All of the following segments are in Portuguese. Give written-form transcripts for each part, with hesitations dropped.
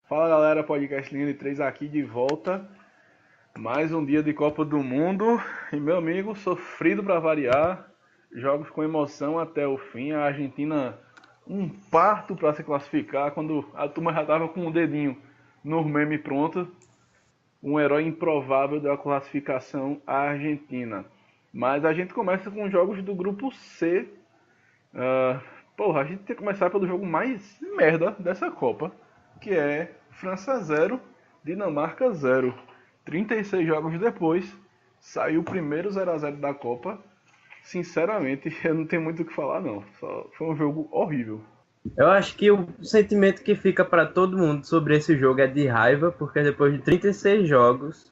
Fala galera, podcast Linha de 3 aqui de volta. Mais um dia de Copa do Mundo. E meu amigo, sofrido para variar. Jogos com emoção até o fim. A Argentina, um parto para se classificar. Quando a turma já tava com o dedinho no meme pronto. Um herói improvável da classificação à Argentina. Mas a gente começa com os jogos do grupo C. Uh, a gente tem que começar pelo jogo mais merda dessa Copa, que é França 0, Dinamarca 0. 36 jogos depois, saiu o primeiro 0 a 0 da Copa. Sinceramente, eu não tenho muito o que falar, não. Só foi um jogo horrível. Eu acho que o sentimento que fica para todo mundo sobre esse jogo é de raiva, porque depois de 36 jogos,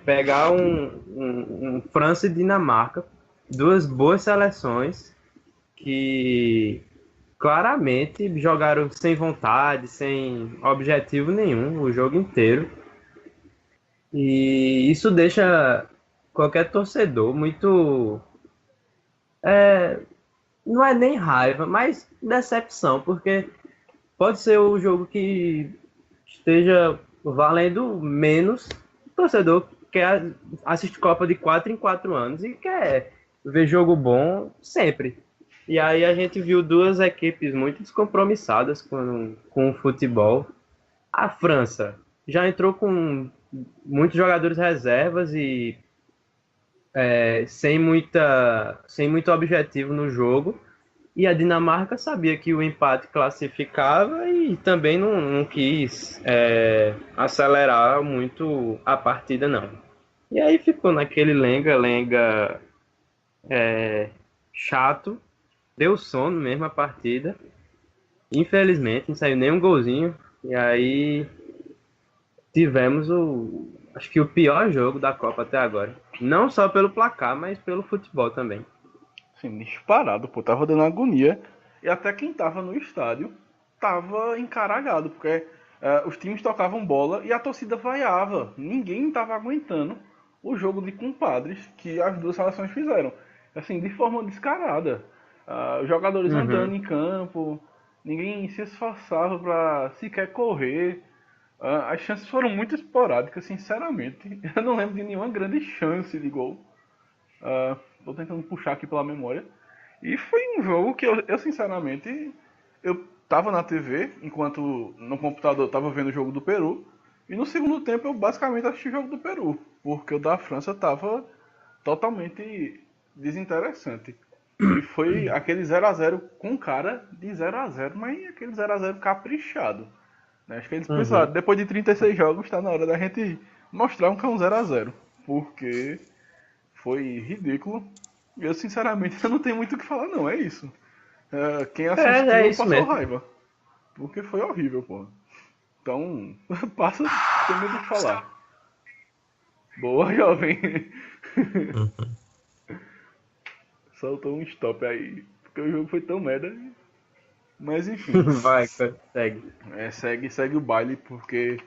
pegar um França e Dinamarca, duas boas seleções que claramente jogaram sem vontade, sem objetivo nenhum o jogo inteiro. E isso deixa qualquer torcedor muito. Não é nem raiva, mas decepção, porque pode ser o jogo que esteja valendo menos. O torcedor quer assistir Copa de 4 em 4 anos e quer ver jogo bom sempre. E aí a gente viu duas equipes muito descompromissadas com o futebol. A França já entrou com muitos jogadores reservas e sem muito objetivo no jogo. E a Dinamarca sabia que o empate classificava e também não quis acelerar muito a partida, não. E aí ficou naquele lenga-lenga chato, deu sono mesmo a partida. Infelizmente, não saiu nenhum golzinho. E aí tivemos acho que o pior jogo da Copa até agora. Não só pelo placar, mas pelo futebol também. Assim, disparado, pô. Tava dando agonia. E até quem tava no estádio tava encaralhado, porque os times tocavam bola e a torcida vaiava. Ninguém tava aguentando o jogo de compadres que as duas seleções fizeram. Assim, de forma descarada. Os jogadores andando Uhum. em campo, ninguém se esforçava para sequer correr. As chances foram muito esporádicas, sinceramente. Eu não lembro de nenhuma grande chance de gol. Tô tentando puxar aqui pela memória. E foi um jogo que eu sinceramente, eu tava na TV, enquanto no computador eu tava vendo o jogo do Peru. E no segundo tempo eu basicamente assisti o jogo do Peru, porque o da França tava totalmente desinteressante. E foi aquele 0 a 0 com cara de 0 a 0, mas aquele 0 a 0 caprichado. Né? Acho que eles pensaram, Uhum. depois de 36 jogos, está na hora da gente mostrar um que é um 0 a 0. Porque foi ridículo. E eu, sinceramente, eu não tenho muito o que falar, não. É isso. Quem É assistiu isso passou mesmo. raiva. Porque foi horrível, pô. Então, passa sem muito o que falar. Boa, jovem. Soltou um stop aí. Porque o jogo foi tão merda. Mas enfim. Vai, segue. Segue o baile, porque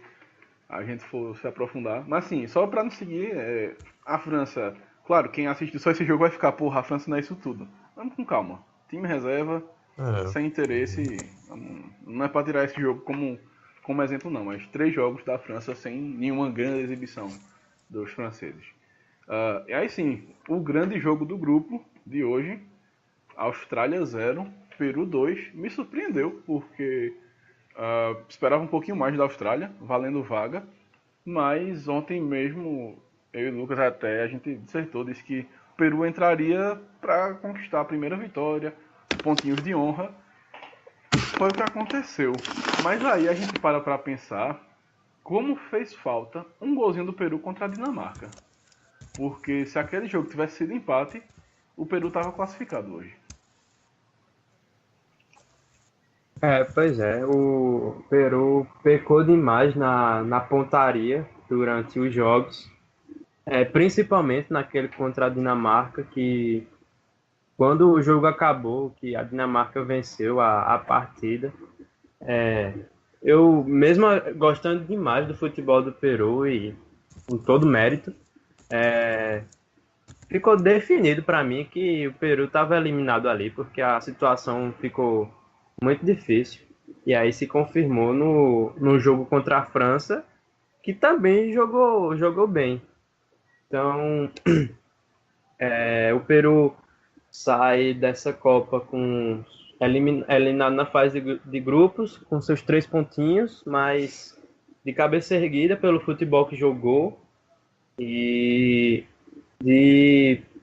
a gente for se aprofundar. Mas assim, só pra não seguir, a França. Claro, quem assistiu só esse jogo vai ficar, porra, a França não é isso tudo. Vamos com calma. Time reserva, É, sem interesse. Não é pra tirar esse jogo como exemplo, não. Mas 3 jogos da França sem nenhuma grande exibição dos franceses. E aí sim, o grande jogo do grupo de hoje: Austrália 0, Peru 2. Me surpreendeu, porque esperava um pouquinho mais da Austrália, valendo vaga. Mas ontem mesmo, eu e o Lucas até, a gente dissertou, disse que o Peru entraria para conquistar a primeira vitória, pontinhos de honra. Foi o que aconteceu. Mas aí a gente para pensar como fez falta um golzinho do Peru contra a Dinamarca. Porque se aquele jogo tivesse sido empate, o Peru estava classificado hoje. Pois é, o Peru pecou demais na pontaria durante os jogos, principalmente naquele contra a Dinamarca, que quando o jogo acabou, que a Dinamarca venceu a partida, eu mesmo gostando demais do futebol do Peru e com todo mérito, ficou definido para mim que o Peru estava eliminado ali, porque a situação ficou muito difícil. E aí se confirmou no jogo contra a França, que também jogou bem. Então, o Peru sai dessa Copa eliminado na fase de grupos, com seus 3 pontinhos, mas de cabeça erguida pelo futebol que jogou e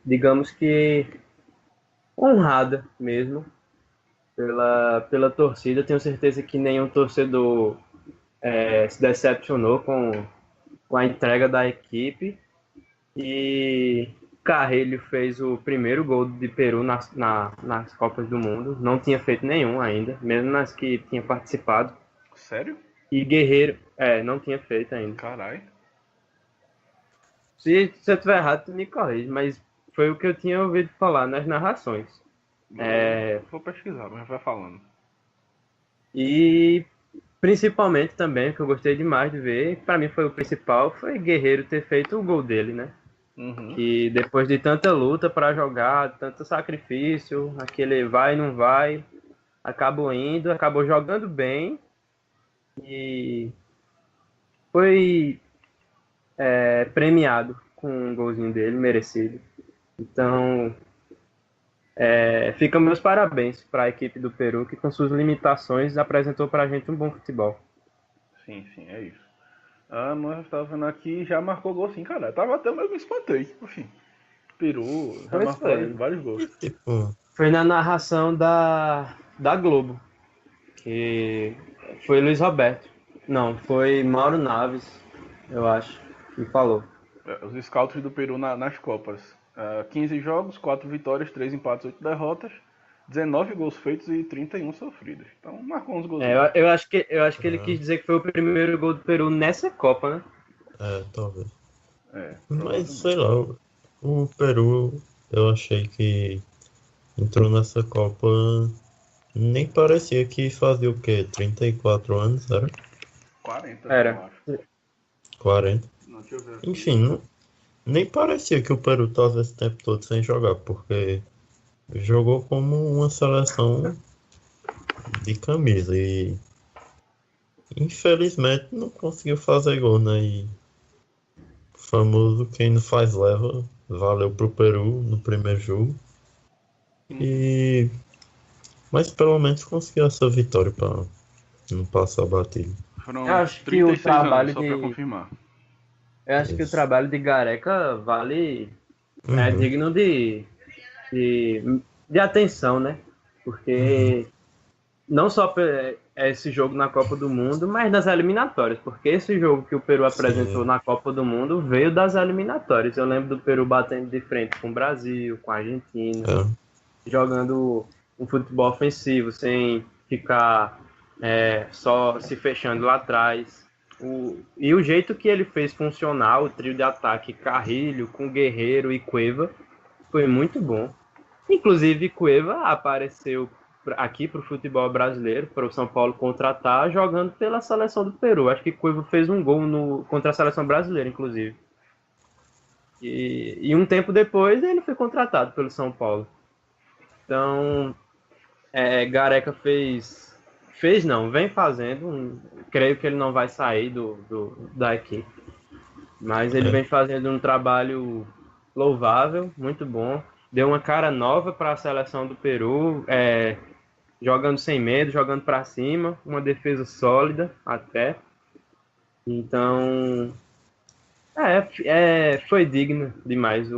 digamos que honrada mesmo pela torcida. Tenho certeza que nenhum torcedor se decepcionou com a entrega da equipe. E Carrilho fez o primeiro gol de Peru nas Copas do Mundo. Não tinha feito nenhum ainda, mesmo nas que tinha participado. Sério? E Guerreiro, não tinha feito ainda. Caralho. Se eu estiver errado, tu me corrige, mas foi o que eu tinha ouvido falar nas narrações. Vou pesquisar, mas vai falando. E principalmente também, o que eu gostei demais de ver, para mim foi o principal, foi Guerreiro ter feito o gol dele, né? Uhum. Que depois de tanta luta para jogar, tanto sacrifício, aquele vai e não vai, acabou jogando bem e foi premiado com um golzinho dele, merecido. Então, fica meus parabéns para a equipe do Peru, que com suas limitações apresentou para a gente um bom futebol. Sim, é isso. Mas eu tava vendo aqui, já marcou gol sim, cara. Tava até mesmo espantei, enfim. Peru já Pois marcou foi. vários gols. Tipo, Foi na narração da Globo, que foi Luiz Roberto. Não, foi Mauro Naves, eu acho, que falou. Os scouts do Peru nas Copas. 15 jogos, 4 vitórias, 3 empates, 8 derrotas, 19 gols feitos e 31 sofridos. Então marcou uns gols. Eu acho que ele quis dizer que foi o primeiro gol do Peru nessa Copa, né? talvez. Mas, provavelmente. sei lá, o Peru, eu achei que entrou nessa Copa, nem parecia que fazia o quê? 34 anos, era? 40, Era. eu acho. 40. Não, deixa eu ver aqui. Enfim, nem parecia que o Peru estava esse tempo todo sem jogar, porque jogou como uma seleção de camisa e infelizmente não conseguiu fazer gol, né? E o famoso quem não faz leva, valeu pro Peru no primeiro jogo. Mas pelo menos conseguiu essa vitória para não passar batido. Foram Eu acho que o 36 trabalho anos, só pra confirmar. Eu acho que o Isso. trabalho de Gareca vale. É Uhum. digno de atenção, né? Porque não só esse jogo na Copa do Mundo, mas nas eliminatórias. Porque esse jogo que o Peru apresentou Sim. na Copa do Mundo veio das eliminatórias. Eu lembro do Peru batendo de frente com o Brasil, com a Argentina, jogando um futebol ofensivo, sem ficar só se fechando lá atrás. E o jeito que ele fez funcionar o trio de ataque Carrilho com Guerreiro e Cueva foi muito bom. Inclusive, Cueva apareceu aqui para o futebol brasileiro, para o São Paulo contratar, jogando pela seleção do Peru. Acho que Cueva fez um gol contra a seleção brasileira, inclusive. E um tempo depois ele foi contratado pelo São Paulo. Então, Gareca vem fazendo. Creio que ele não vai sair da equipe. Mas ele vem fazendo um trabalho louvável, muito bom. Deu uma cara nova para a seleção do Peru, jogando sem medo, jogando para cima, uma defesa sólida até. Então, foi digno demais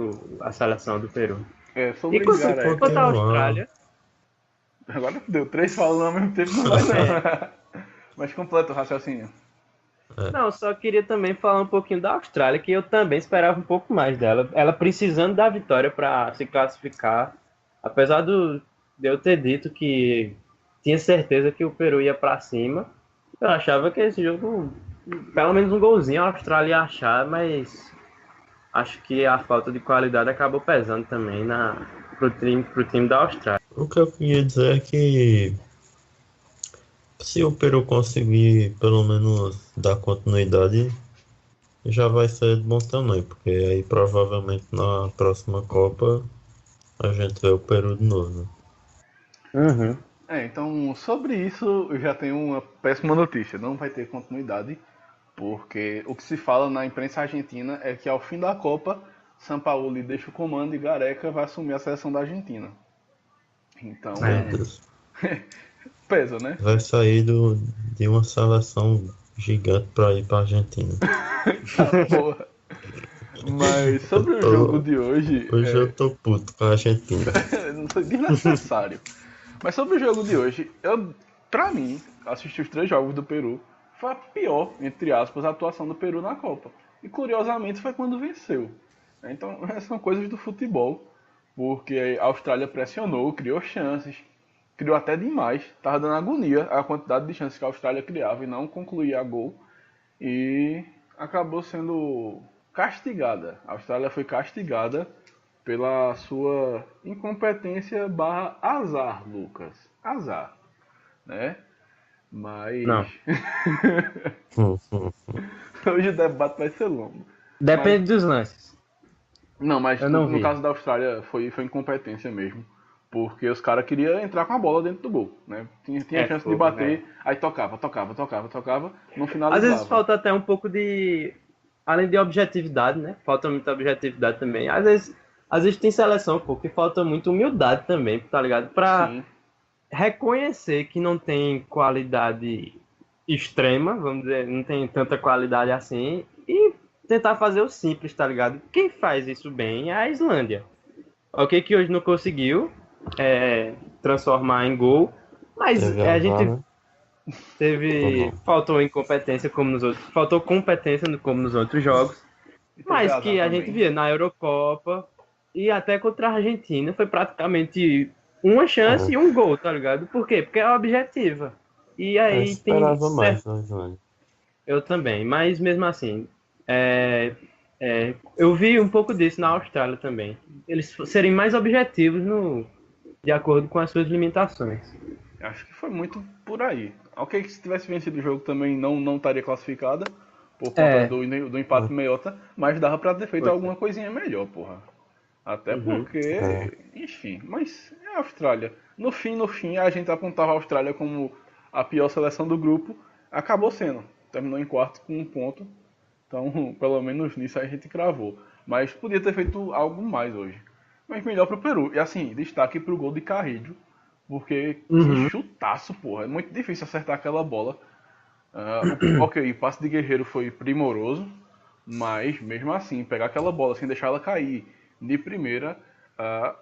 a seleção do Peru. Sobre E Gareca. quanto à Austrália, Agora deu 3 falando ao mesmo tempo, não vai não. Mas completa o raciocínio. não, só queria também falar um pouquinho da Austrália, que eu também esperava um pouco mais dela. Ela precisando da vitória para se classificar, apesar de eu ter dito que tinha certeza que o Peru ia para cima, eu achava que esse jogo, pelo menos um golzinho a Austrália ia achar, mas acho que a falta de qualidade acabou pesando também pro time da Austrália. O que eu queria dizer é que se o Peru conseguir pelo menos dar continuidade, já vai ser de bom tamanho, porque aí provavelmente na próxima Copa a gente vê o Peru de novo. Né? Uhum. Então, sobre isso, eu já tenho uma péssima notícia. Não vai ter continuidade, porque o que se fala na imprensa argentina é que ao fim da Copa, Sampaoli deixa o comando e Gareca vai assumir a seleção da Argentina. Então, Meu Deus. pesa, né? Vai sair de uma seleção gigante pra ir pra Argentina. Tá, porra. Mas sobre o jogo de hoje. Hoje eu tô puto com a Argentina. Não foi desnecessário. Mas sobre o jogo de hoje, pra mim, assistir os 3 jogos do Peru foi a pior, entre aspas, atuação do Peru na Copa. E curiosamente foi quando venceu. Então, são coisas do futebol, porque a Austrália pressionou, criou chances, criou até demais. Tava dando agonia a quantidade de chances que a Austrália criava e não concluía a gol. E acabou sendo castigada. A Austrália foi castigada pela sua incompetência barra azar, Lucas. Azar, né? Mas... Não. Hoje o debate vai ser longo. Depende dos lances. Não, mas Eu não no vi. caso da Austrália foi incompetência mesmo. Porque os caras queriam entrar com a bola dentro do gol, né? Tinha chance de fogo, bater, né? aí tocava, no Às finalizava. vezes falta até um pouco de... Além de objetividade, né? Falta muita objetividade também. Às vezes tem seleção, pô, que falta muita humildade também, tá ligado? Pra Sim, reconhecer que não tem qualidade extrema, vamos dizer, não tem tanta qualidade assim, e tentar fazer o simples, tá ligado? Quem faz isso bem é a Islândia. Ok, que hoje não conseguiu transformar em gol, mas Teve a azar, gente né? teve. Uhum. Faltou incompetência como nos outros. Faltou competência como nos outros jogos. e teve Mas azar que a gente também. via na Eurocopa e até contra a Argentina foi praticamente uma chance e um gol, tá ligado? Por quê? Porque é objetiva. E Eu aí tem esperava mais certo. da Islândia. Eu também, mas mesmo assim, eu vi um pouco disso na Austrália também. Eles serem mais objetivos de acordo com as suas limitações. Acho que foi muito por aí. Ok, que se tivesse vencido o jogo também não estaria classificada por conta É, do empate meiota, mas dava pra ter feito foi. alguma coisinha melhor, porra. Até Uhum. porque, enfim, mas é a Austrália. No fim, a gente apontava a Austrália como a pior seleção do grupo, acabou sendo. Terminou em quarto com 1 ponto, então pelo menos nisso a gente cravou. Mas podia ter feito algo mais hoje. Mas melhor pro Peru. E assim, destaque pro gol de Carrillo, porque que Uhum. chutaço, porra. É muito difícil acertar aquela bola. Ok, o passe de Guerreiro foi primoroso, mas mesmo assim, pegar aquela bola sem deixar ela cair de primeira,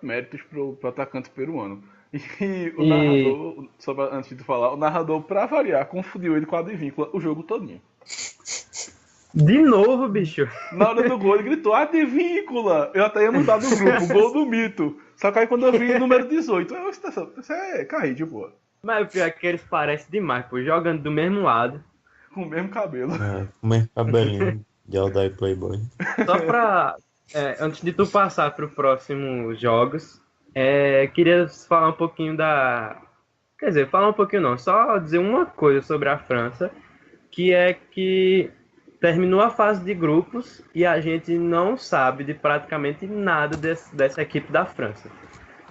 méritos pro atacante peruano. E o E narrador, só antes de falar, o narrador, pra variar, confundiu ele com a Advíncula o jogo todinho. de novo, bicho. Na hora do gol, ele gritou: Advíncula! Eu até ia mudar do grupo, gol do mito. Só que aí quando eu vi o número 18, isso é Carrillo, pô. Mas o pior é que eles parecem demais, pô, jogando do mesmo lado. Com o mesmo cabelo. Como é cabelinho de Aldair Playboy. Só pra, antes de tu passar para os próximos jogos, queria falar um pouquinho Quer dizer, falar um pouquinho não, só dizer uma coisa sobre a França, que é que terminou a fase de grupos e a gente não sabe de praticamente nada dessa equipe da França.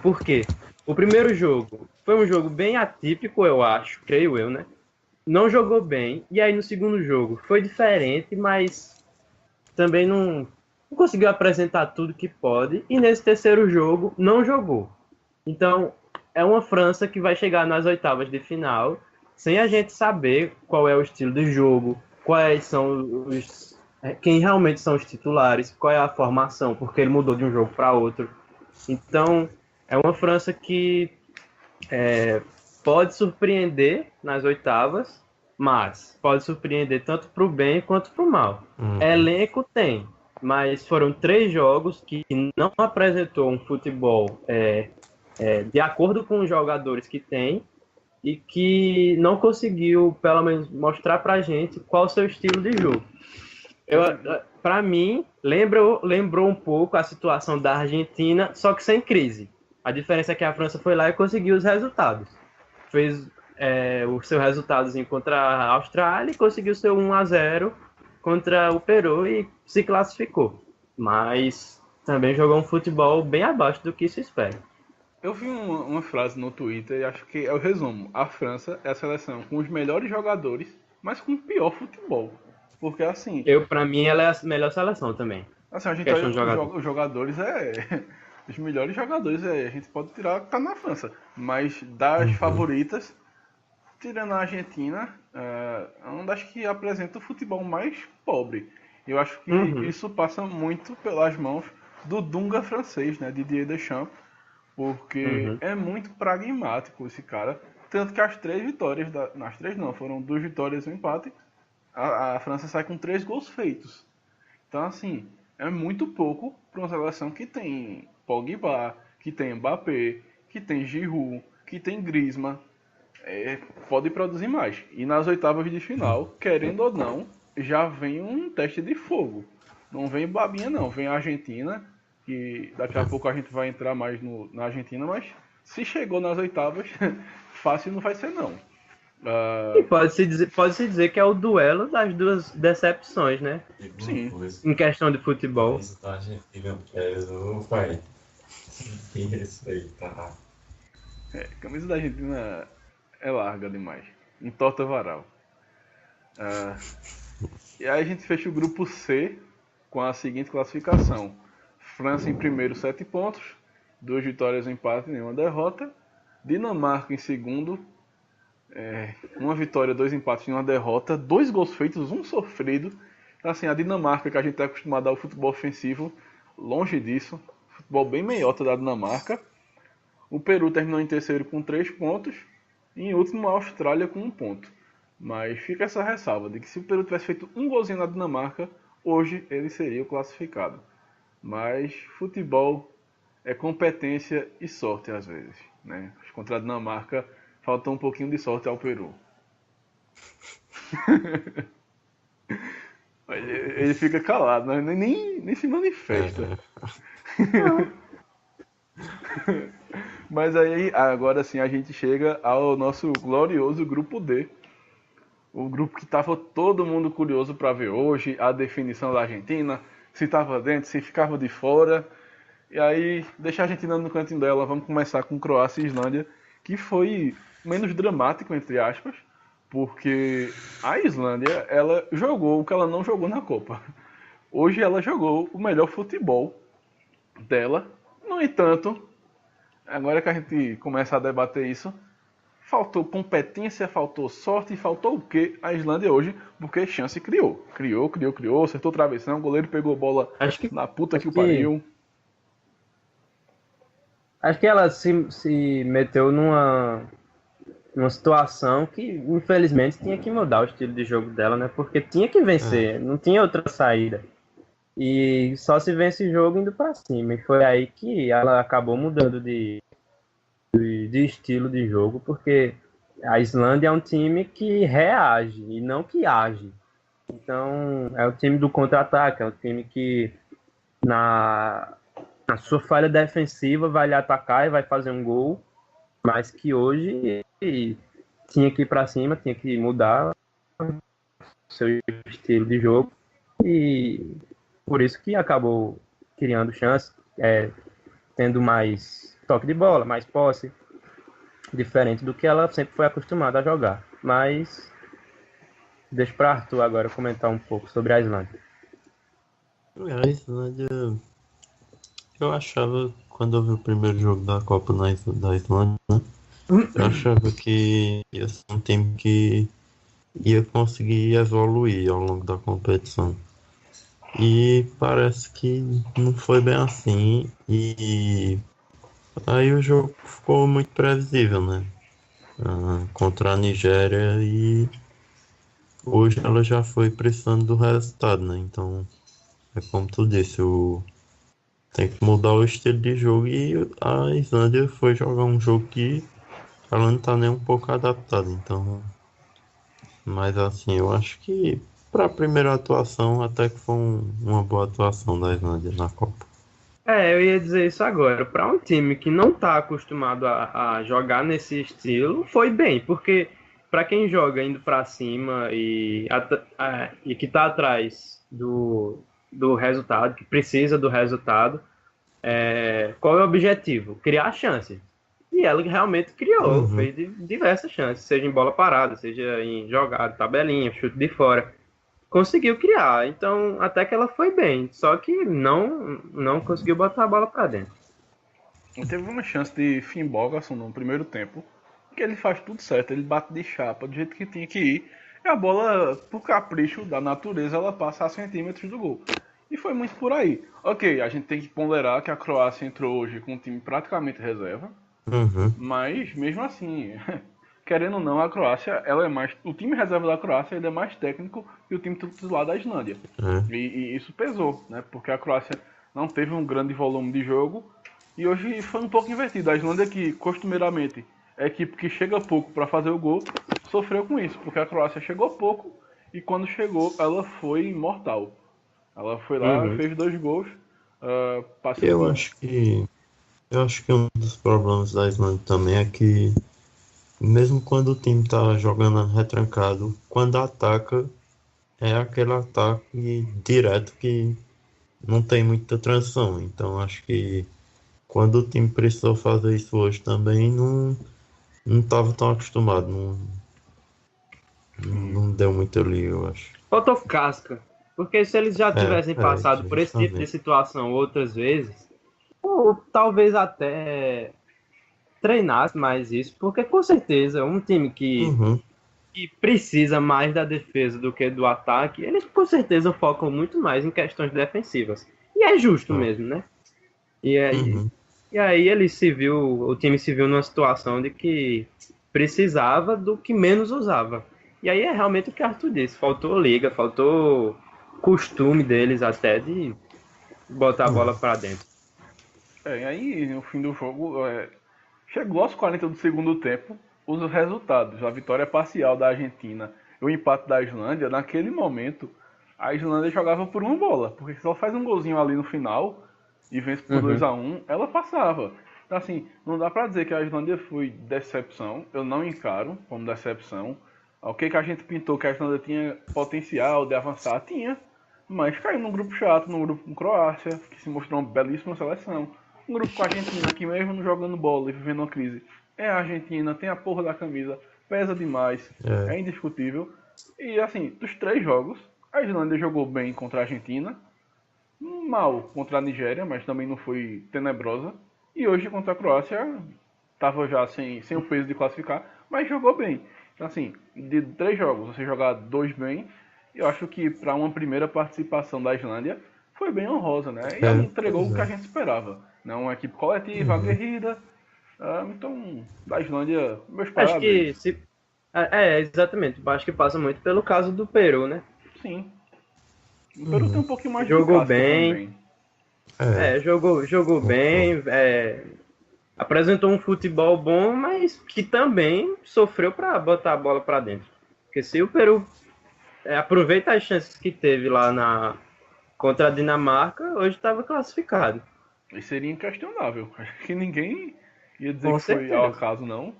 Por quê? O primeiro jogo foi um jogo bem atípico, eu acho, creio eu, né? Não jogou bem, e aí no segundo jogo foi diferente, mas também não conseguiu apresentar tudo que pode, e nesse terceiro jogo não jogou. Então, é uma França que vai chegar nas oitavas de final sem a gente saber qual é o estilo de jogo, quais são quem realmente são os titulares, qual é a formação, porque ele mudou de um jogo para outro. Então, é uma França que pode surpreender nas oitavas, mas pode surpreender tanto para o bem quanto para o mal. Elenco tem, mas foram 3 jogos que não apresentou um futebol de acordo com os jogadores que tem e que não conseguiu, pelo menos, mostrar pra gente qual o seu estilo de jogo. Para mim, lembrou um pouco a situação da Argentina, só que sem crise. A diferença é que a França foi lá e conseguiu os resultados. Fez o seu resultadozinho contra a Austrália e conseguiu seu 1-0 contra o Peru e se classificou. Mas também jogou um futebol bem abaixo do que se espera. Eu vi uma frase no Twitter e acho que é o resumo. A França é a seleção com os melhores jogadores, mas com o pior futebol. Porque Pra mim, ela é a melhor seleção também. a gente olha Questão de jogador. os jogadores os melhores jogadores a gente pode tirar tá na França. Mas das Uhum. favoritas, tirando a Argentina, é uma das que apresenta o futebol mais pobre. Eu acho que Uhum. isso passa muito pelas mãos do Dunga francês, né, Didier Deschamps, porque Uhum. é muito pragmático esse cara. Tanto que as três vitórias, nas três não, foram duas vitórias e um empate, a França sai com 3 gols feitos. Então, assim, é muito pouco para uma seleção que tem Pogba, que tem Mbappé, que tem Giroud, que tem Griezmann. Pode produzir mais. E nas oitavas de final, querendo ou não, já vem um teste de fogo. Não vem babinha não, vem a Argentina, que daqui a pouco a gente vai entrar mais na Argentina, mas se chegou nas oitavas, fácil não vai ser não. E Ah, pode-se dizer que é o duelo das duas decepções, né? sim, Em questão de futebol. Isso da Argentina pesa, pai. Que respeitar. a camisa da Argentina é larga demais. Entorta varal. E aí a gente fecha o grupo C com a seguinte classificação. França em primeiro, 7 pontos. 2 vitórias, um empate e nenhuma derrota. Dinamarca em segundo. 1 vitória, 2 empates e nenhuma derrota. 2 gols feitos, um sofrido. Então, assim, a Dinamarca, que a gente está acostumado ao futebol ofensivo, longe disso. Futebol bem meiota da Dinamarca. O Peru terminou em terceiro com 3 pontos. E em último, a Austrália com 1 ponto. Mas fica essa ressalva de que se o Peru tivesse feito um golzinho na Dinamarca, hoje ele seria o classificado. Mas futebol é competência e sorte às vezes. Né? Contra a Dinamarca faltou um pouquinho de sorte ao Peru. Mas ele fica calado, né? nem se manifesta. É, Mas aí, agora sim, a gente chega ao nosso glorioso grupo D. O grupo que estava todo mundo curioso para ver hoje, a definição da Argentina, se estava dentro, se ficava de fora. E aí, deixar a Argentina no cantinho dela, vamos começar com Croácia e Islândia, que foi menos dramático, entre aspas, porque a Islândia, ela jogou o que ela não jogou na Copa. Hoje ela jogou o melhor futebol dela. No entanto, agora que a gente começa a debater isso, faltou competência, faltou sorte, faltou o quê? A Islândia hoje, porque chance criou. Criou, acertou o travessão, o goleiro pegou a bola Acho que, na puta que acho o que, pariu. acho que ela se meteu numa situação que, infelizmente, tinha que mudar o estilo de jogo dela, né? Porque tinha que é, vencer, não tinha outra saída. E só se vence o jogo indo pra cima. E foi aí que ela acabou mudando de estilo de jogo, porque a Islândia é um time que reage e não que age. Então, é o time do contra-ataque, é um time que na, na sua falha defensiva vai lhe atacar e vai fazer um gol, mas que hoje tinha que ir para cima, tinha que mudar seu estilo de jogo e por isso que acabou criando chance, tendo mais toque de bola, mais posse, diferente do que ela sempre foi acostumada a jogar. Mas deixa para Arthur agora comentar um pouco sobre a Islândia. a Islândia, eu achava, quando eu vi o primeiro jogo da Copa da Islândia, né, eu achava que ia ser um time que ia conseguir evoluir ao longo da competição. E parece que não foi bem assim. E aí o jogo ficou muito previsível, né? Contra a Nigéria e hoje ela já foi precisando do resultado, né? Então, é como tu disse, tem que mudar o estilo de jogo e a Islândia foi jogar um jogo que ela não tá nem um pouco adaptada. Então, mas assim, eu acho que para a primeira atuação até que foi uma boa atuação da Islândia na Copa. Eu ia dizer isso agora. Para um time que não está acostumado a jogar nesse estilo, foi bem, porque para quem joga indo para cima e que está atrás do resultado, que precisa do resultado, qual é o objetivo? Criar chance. e ela realmente criou, Uhum. fez diversas chances, seja em bola parada, seja em jogada, tabelinha, chute de fora. Conseguiu criar, então até que ela foi bem, só que não conseguiu botar a bola para dentro. Teve uma chance de Finn Bogason no primeiro tempo, que ele faz tudo certo, ele bate de chapa do jeito que tinha que ir, e a bola, por capricho da natureza, ela passa a centímetros do gol. E foi muito por aí. Ok, a gente tem que ponderar que a Croácia entrou hoje com um time praticamente reserva, Uhum. mas mesmo assim, querendo ou não, a Croácia, ela é mais. O time reserva da Croácia ele é mais técnico que o time titular da Islândia. É. E isso pesou, né? Porque a Croácia não teve um grande volume de jogo. E hoje foi um pouco invertido. A Islândia, que costumeiramente é a equipe que chega pouco para fazer o gol, sofreu com isso, porque a Croácia chegou pouco e quando chegou ela foi mortal. Ela foi lá, Uhum. fez 2 gols, passou Eu por. acho que eu acho que um dos problemas da Islândia também é que mesmo quando o time tá jogando retrancado, quando ataca, é aquele ataque direto que não tem muita transição. Então acho que quando o time precisou fazer isso hoje também não estava tão acostumado, Sim. não deu muito liga, eu acho. Faltou casca, porque se eles já tivessem passado por esse tipo de Justamente. situação outras vezes, ou talvez até treinasse mais isso, porque com certeza um time Uhum, que precisa mais da defesa do que do ataque, eles com certeza focam muito mais em questões defensivas. E é justo é, mesmo, né? E aí, uhum, e aí o time se viu numa situação de que precisava do que menos usava. E aí é realmente o que Arthur disse, faltou liga, faltou costume deles até de botar a bola para dentro. E aí, no fim do jogo, chegou aos 40 do segundo tempo, os resultados, a vitória parcial da Argentina e o empate da Islândia, naquele momento, a Islândia jogava por uma bola, porque se ela faz um golzinho ali no final e vence por dois Uhum. a um, ela passava. Então, assim, não dá pra dizer que a Islândia foi decepção, eu não encaro como decepção. O que a gente pintou que a Islândia tinha potencial de avançar? Tinha, mas caiu num grupo chato, num grupo com Croácia, que se mostrou uma belíssima seleção. Um grupo com a Argentina, que mesmo não jogando bola e vivendo uma crise, é a Argentina, tem a porra da camisa, pesa demais, é, é indiscutível. E assim, dos 3 jogos, a Islândia jogou bem contra a Argentina, mal contra a Nigéria, mas também não foi tenebrosa. E hoje contra a Croácia, estava já sem o peso de classificar, mas jogou bem. Então assim, de 3 jogos, você jogar 2 bem, eu acho que para uma primeira participação da Islândia foi bem honrosa, né? E ela entregou pois o que a é. gente esperava. Né? Uma equipe coletiva, Uhum. aguerrida. Então, da Islândia, meus Acho parabéns. que se exatamente, acho que passa muito pelo caso do Peru, né? Sim. O Peru tem Uhum. um pouquinho mais de Jogou casca bem, também. jogou Concordo. bem, apresentou um futebol bom, mas que também sofreu para botar a bola para dentro. Porque se o Peru aproveita as chances que teve lá contra a Dinamarca, hoje estava classificado. E seria inquestionável. Acho que ninguém ia dizer Com que foi ao certeza. acaso, não.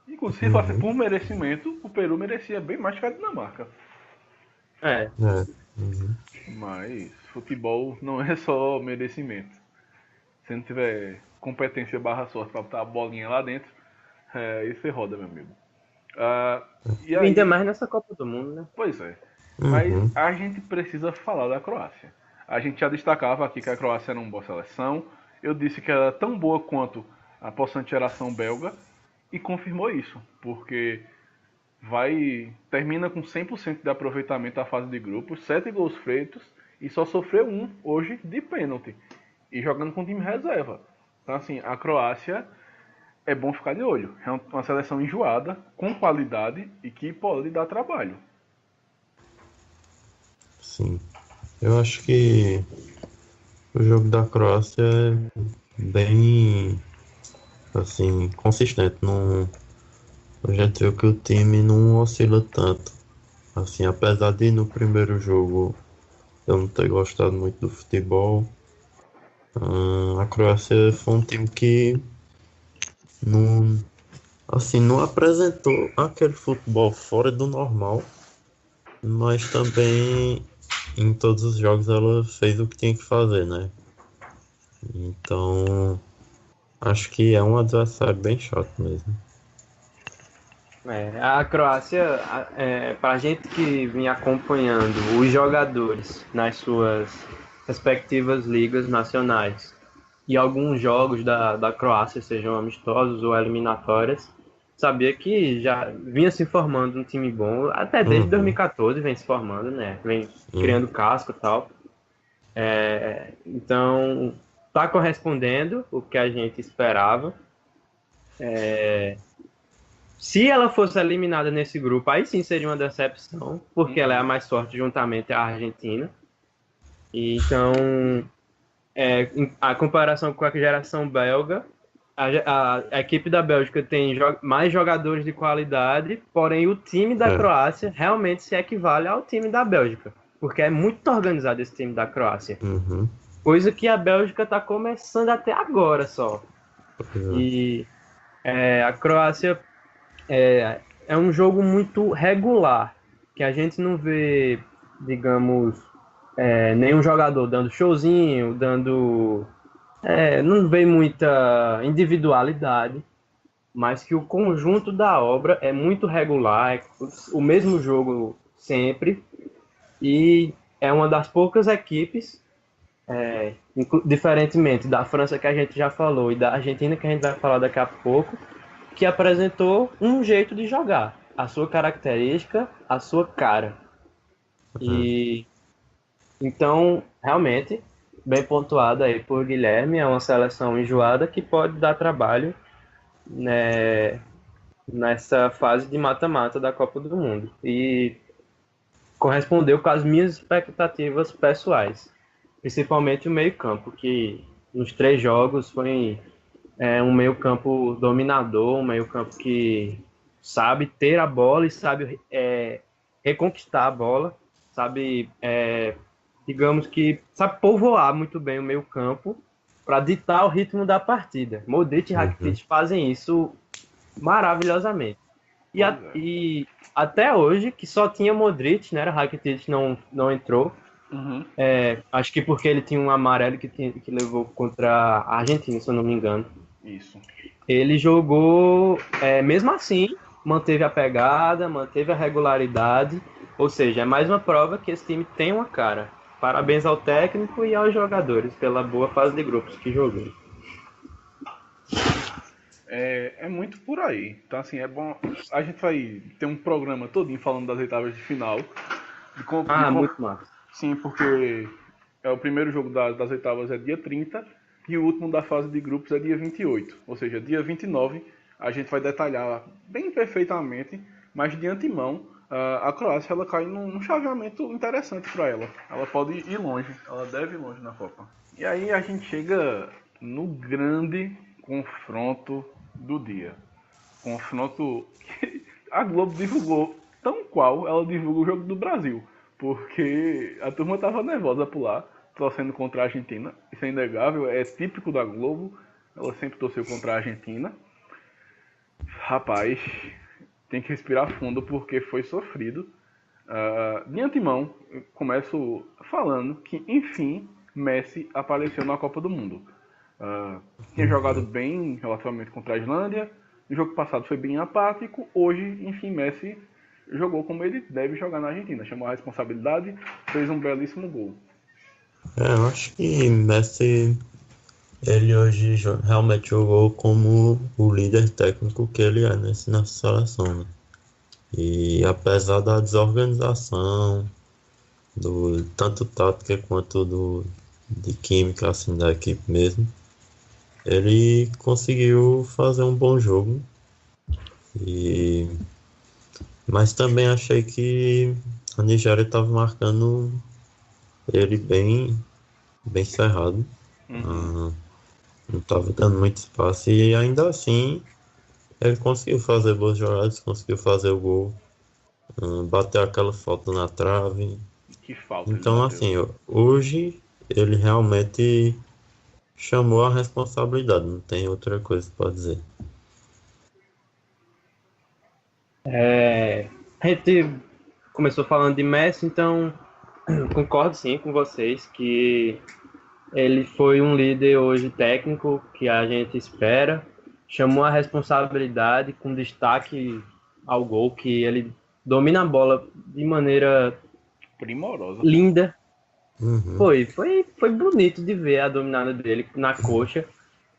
Inclusive, se fosse Uhum. por merecimento, o Peru merecia bem mais que a Dinamarca. É, É. Uhum. Mas futebol não é só merecimento. Se não tiver competência barra sorte pra botar a bolinha lá dentro, aí você roda, meu amigo. E ainda aí, mais nessa Copa do Mundo, né? pois é. Mas Uhum. a gente precisa falar da Croácia. A gente já destacava aqui que a Croácia era uma boa seleção. Eu disse que era tão boa quanto a possante geração belga e confirmou isso, porque termina com 100% de aproveitamento da fase de grupos, 7 gols feitos e só sofreu um hoje de pênalti e jogando com time reserva. Então assim, a Croácia é bom ficar de olho. É uma seleção enjoada, com qualidade e que pode dar trabalho. Sim. Eu acho que o jogo da Croácia é bem, assim, consistente. Não, a gente viu que o time não oscila tanto. Assim, apesar de no primeiro jogo eu não ter gostado muito do futebol, a Croácia foi um time que não, assim, não apresentou aquele futebol fora do normal, mas também em todos os jogos ela fez o que tinha que fazer, né? Então, Acho que é um adversário bem chato mesmo. A Croácia, para a gente que vinha acompanhando os jogadores nas suas respectivas ligas nacionais e alguns jogos da Croácia, sejam amistosos ou eliminatórias, sabia que já vinha se formando um time bom, até desde Uhum, 2014 vem se formando, né? Vem sim. criando casco e tal. Então, está correspondendo o que a gente esperava. Se ela fosse eliminada nesse grupo, aí sim seria uma decepção, porque ela é a Uhum. mais forte juntamente à Argentina. E então, a comparação com a geração belga, a equipe da Bélgica tem mais jogadores de qualidade, porém o time da É. Croácia realmente se equivale ao time da Bélgica, porque é muito organizado esse time da Croácia. Uhum. Coisa que a Bélgica está começando até agora só. Pois é. E a Croácia é um jogo muito regular, que a gente não vê, digamos, nenhum jogador dando showzinho, não vê muita individualidade, mas que o conjunto da obra é muito regular, é o mesmo jogo sempre, e é uma das poucas equipes, diferentemente da França que a gente já falou e da Argentina que a gente vai falar daqui a pouco, que apresentou um jeito de jogar, a sua característica, a sua cara. É. E então, realmente, bem pontuado aí por Guilherme, é uma seleção enjoada que pode dar trabalho, né, nessa fase de mata-mata da Copa do Mundo. E correspondeu com as minhas expectativas pessoais, principalmente o meio-campo, que nos 3 jogos foi um meio-campo dominador, um meio-campo que sabe ter a bola e sabe reconquistar a bola, sabe, digamos que sabe povoar muito bem o meio-campo para ditar o ritmo da partida. Modric e Uhum. Rakitic fazem isso maravilhosamente. Pois é. E até hoje, que só tinha Modric, né? Rakitic não entrou. Uhum. Acho que porque ele tinha um amarelo que levou contra a Argentina, se eu não me engano. Isso. Ele jogou, mesmo assim, manteve a pegada, manteve a regularidade. Ou seja, é mais uma prova que esse time tem uma cara. Parabéns ao técnico e aos jogadores pela boa fase de grupos que jogou. É muito por aí. Então, assim, é bom. A gente vai ter um programa todinho falando das oitavas de final. Ah, muito massa. Sim, porque o primeiro jogo das oitavas é dia 30 e o último da fase de grupos é dia 28. Ou seja, dia 29 a gente vai detalhar bem perfeitamente, mas de antemão a Croácia ela cai num chaveamento interessante para ela. Ela pode ir longe, ela deve ir longe na Copa. E aí a gente chega no grande confronto do dia. Confronto que a Globo divulgou tão qual ela divulga o jogo do Brasil. Porque a turma tava nervosa por lá, torcendo contra a Argentina. Isso é inegável, é típico da Globo. Ela sempre torceu contra a Argentina. Rapaz, tem que respirar fundo porque foi sofrido. De antemão, eu começo falando que, enfim, Messi apareceu na Copa do Mundo. Tinha jogado Uhum. bem relativamente contra a Islândia. No jogo passado foi bem apático. Hoje, enfim, Messi jogou como ele deve jogar na Argentina. Chamou a responsabilidade, fez um belíssimo gol. Eu acho que Messi, ele hoje realmente jogou como o líder técnico que ele é nessa seleção, né? E apesar da desorganização, tanto tática quanto de química assim, da equipe mesmo, ele conseguiu fazer um bom jogo. E, mas também achei que a Nigéria estava marcando ele bem cerrado. Uhum. Ah, não estava dando muito espaço e ainda assim ele conseguiu fazer boas jogadas, conseguiu fazer o gol, bateu aquela falta na trave. Que falta ele Então, bateu. assim, hoje ele realmente chamou a responsabilidade, não tem outra coisa para dizer. A gente começou falando de Messi, então concordo sim com vocês que Ele foi um líder hoje técnico que a gente espera, chamou a responsabilidade com destaque ao gol, que ele domina a bola de maneira Primorosa, pô. linda. Uhum. Foi bonito de ver a dominada dele na coxa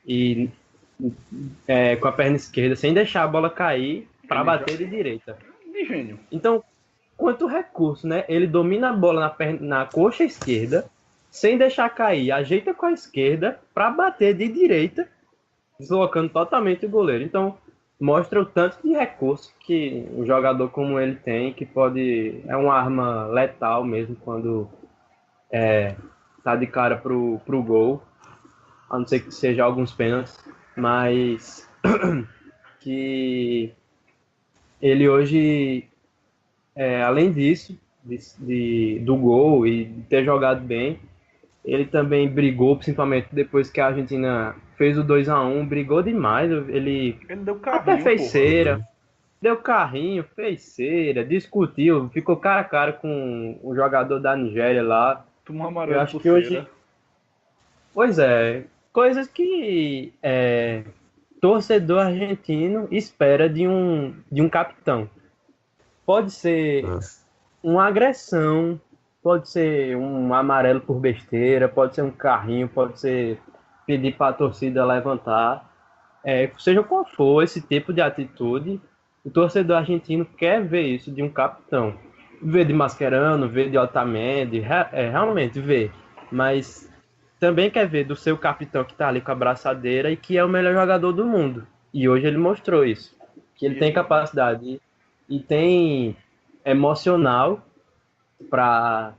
e com a perna esquerda, sem deixar a bola cair para Ele bater já- de direita. De gênio. Então, quanto recurso, né? Ele domina a bola na coxa esquerda, sem deixar cair, ajeita com a esquerda para bater de direita, deslocando totalmente o goleiro. Então, mostra o tanto de recurso que um jogador como ele tem, que pode. É uma arma letal mesmo quando tá de cara pro gol, a não ser que seja alguns pênaltis, mas que ele hoje, além disso, do gol e de ter jogado bem, ele também brigou, principalmente depois que a Argentina fez o 2-1, brigou demais. Ele Ele deu até carrinho, fez porra. cera, deu carrinho, fez cera, discutiu, ficou cara a cara com o jogador da Nigéria lá. Tomou Eu amarelo acho por que hoje, cera. pois é, coisas que torcedor argentino espera de um capitão. Pode ser É. uma agressão, pode ser um amarelo por besteira, pode ser um carrinho, pode ser pedir para a torcida levantar. Seja qual for esse tipo de atitude, o torcedor argentino quer ver isso de um capitão. Ver de Mascherano, ver de Otamendi, realmente ver. Mas também quer ver do seu capitão que está ali com a braçadeira e que é o melhor jogador do mundo. E hoje ele mostrou isso. Que ele E tem ele capacidade e tem emocional para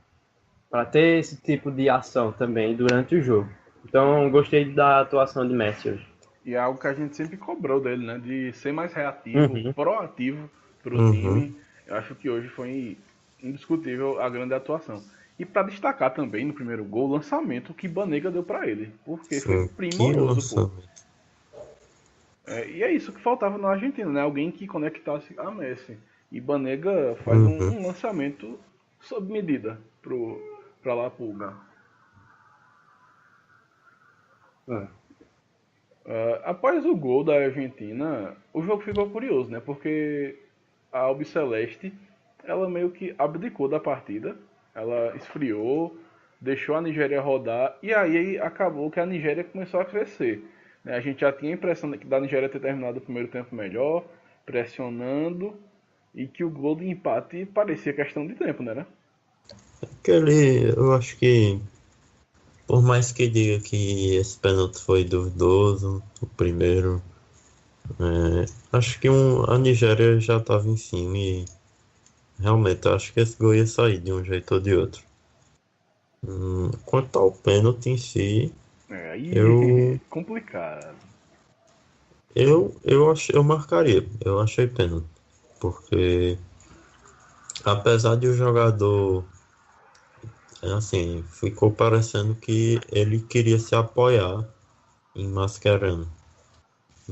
ter esse tipo de ação também durante o jogo. Então, gostei da atuação de Messi hoje. E é algo que a gente sempre cobrou dele, né? De ser mais reativo, Uhum. proativo pro Uhum. time. Eu acho que hoje foi indiscutível a grande atuação. E para destacar também no primeiro gol, o lançamento que Banega deu para ele. Porque foi Sim, que primoroso, pô. lançamento. E é isso que faltava na Argentina, né? Alguém que conectasse a Messi. E Banega faz Uhum. um lançamento sob medida pra La Pulga. Após o gol da Argentina, o jogo ficou curioso, né? Porque a Albiceleste, ela meio que abdicou da partida, ela esfriou, deixou a Nigéria rodar e aí acabou que a Nigéria começou a crescer, né? A gente já tinha a impressão da Nigéria ter terminado o primeiro tempo melhor, pressionando e que o gol de empate parecia questão de tempo, né? Aquele, eu acho que, por mais que diga que esse pênalti foi duvidoso, o primeiro, acho que a Nigéria já estava em cima e realmente eu acho que esse gol ia sair de um jeito ou de outro. Quanto ao pênalti em si, Aí eu, complicado. eu marcaria, eu achei pênalti, porque apesar de o jogador, assim, ficou parecendo que ele queria se apoiar em Mascherano.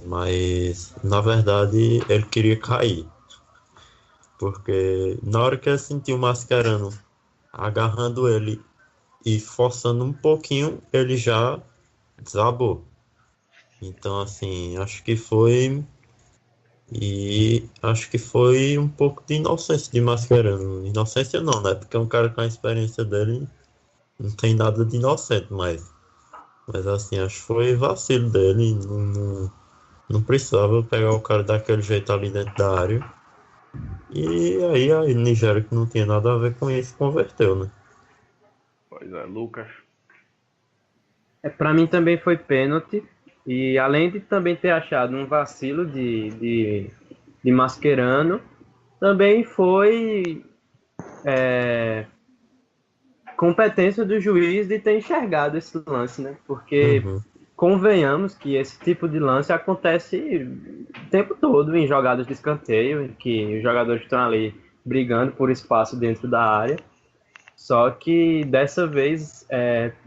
Mas na verdade ele queria cair. Porque na hora que ele sentiu o Mascherano agarrando ele e forçando um pouquinho, ele já desabou. Então assim, acho que foi. E acho que foi um pouco de inocência de Mascherano. Inocência não, né? Porque um cara com a experiência dele não tem nada de inocente, mas assim, acho que foi vacilo dele. Não precisava pegar o cara daquele jeito ali dentro da área. E aí a Nigéria, que não tinha nada a ver com isso, converteu, né? Pois é, Lucas. Para mim também foi pênalti. E além de também ter achado um vacilo de Mascherano, também foi competência do juiz de ter enxergado esse lance, né? Porque Uhum. convenhamos que esse tipo de lance acontece o tempo todo em jogadas de escanteio, em que os jogadores estão ali brigando por espaço dentro da área. Só que dessa vez,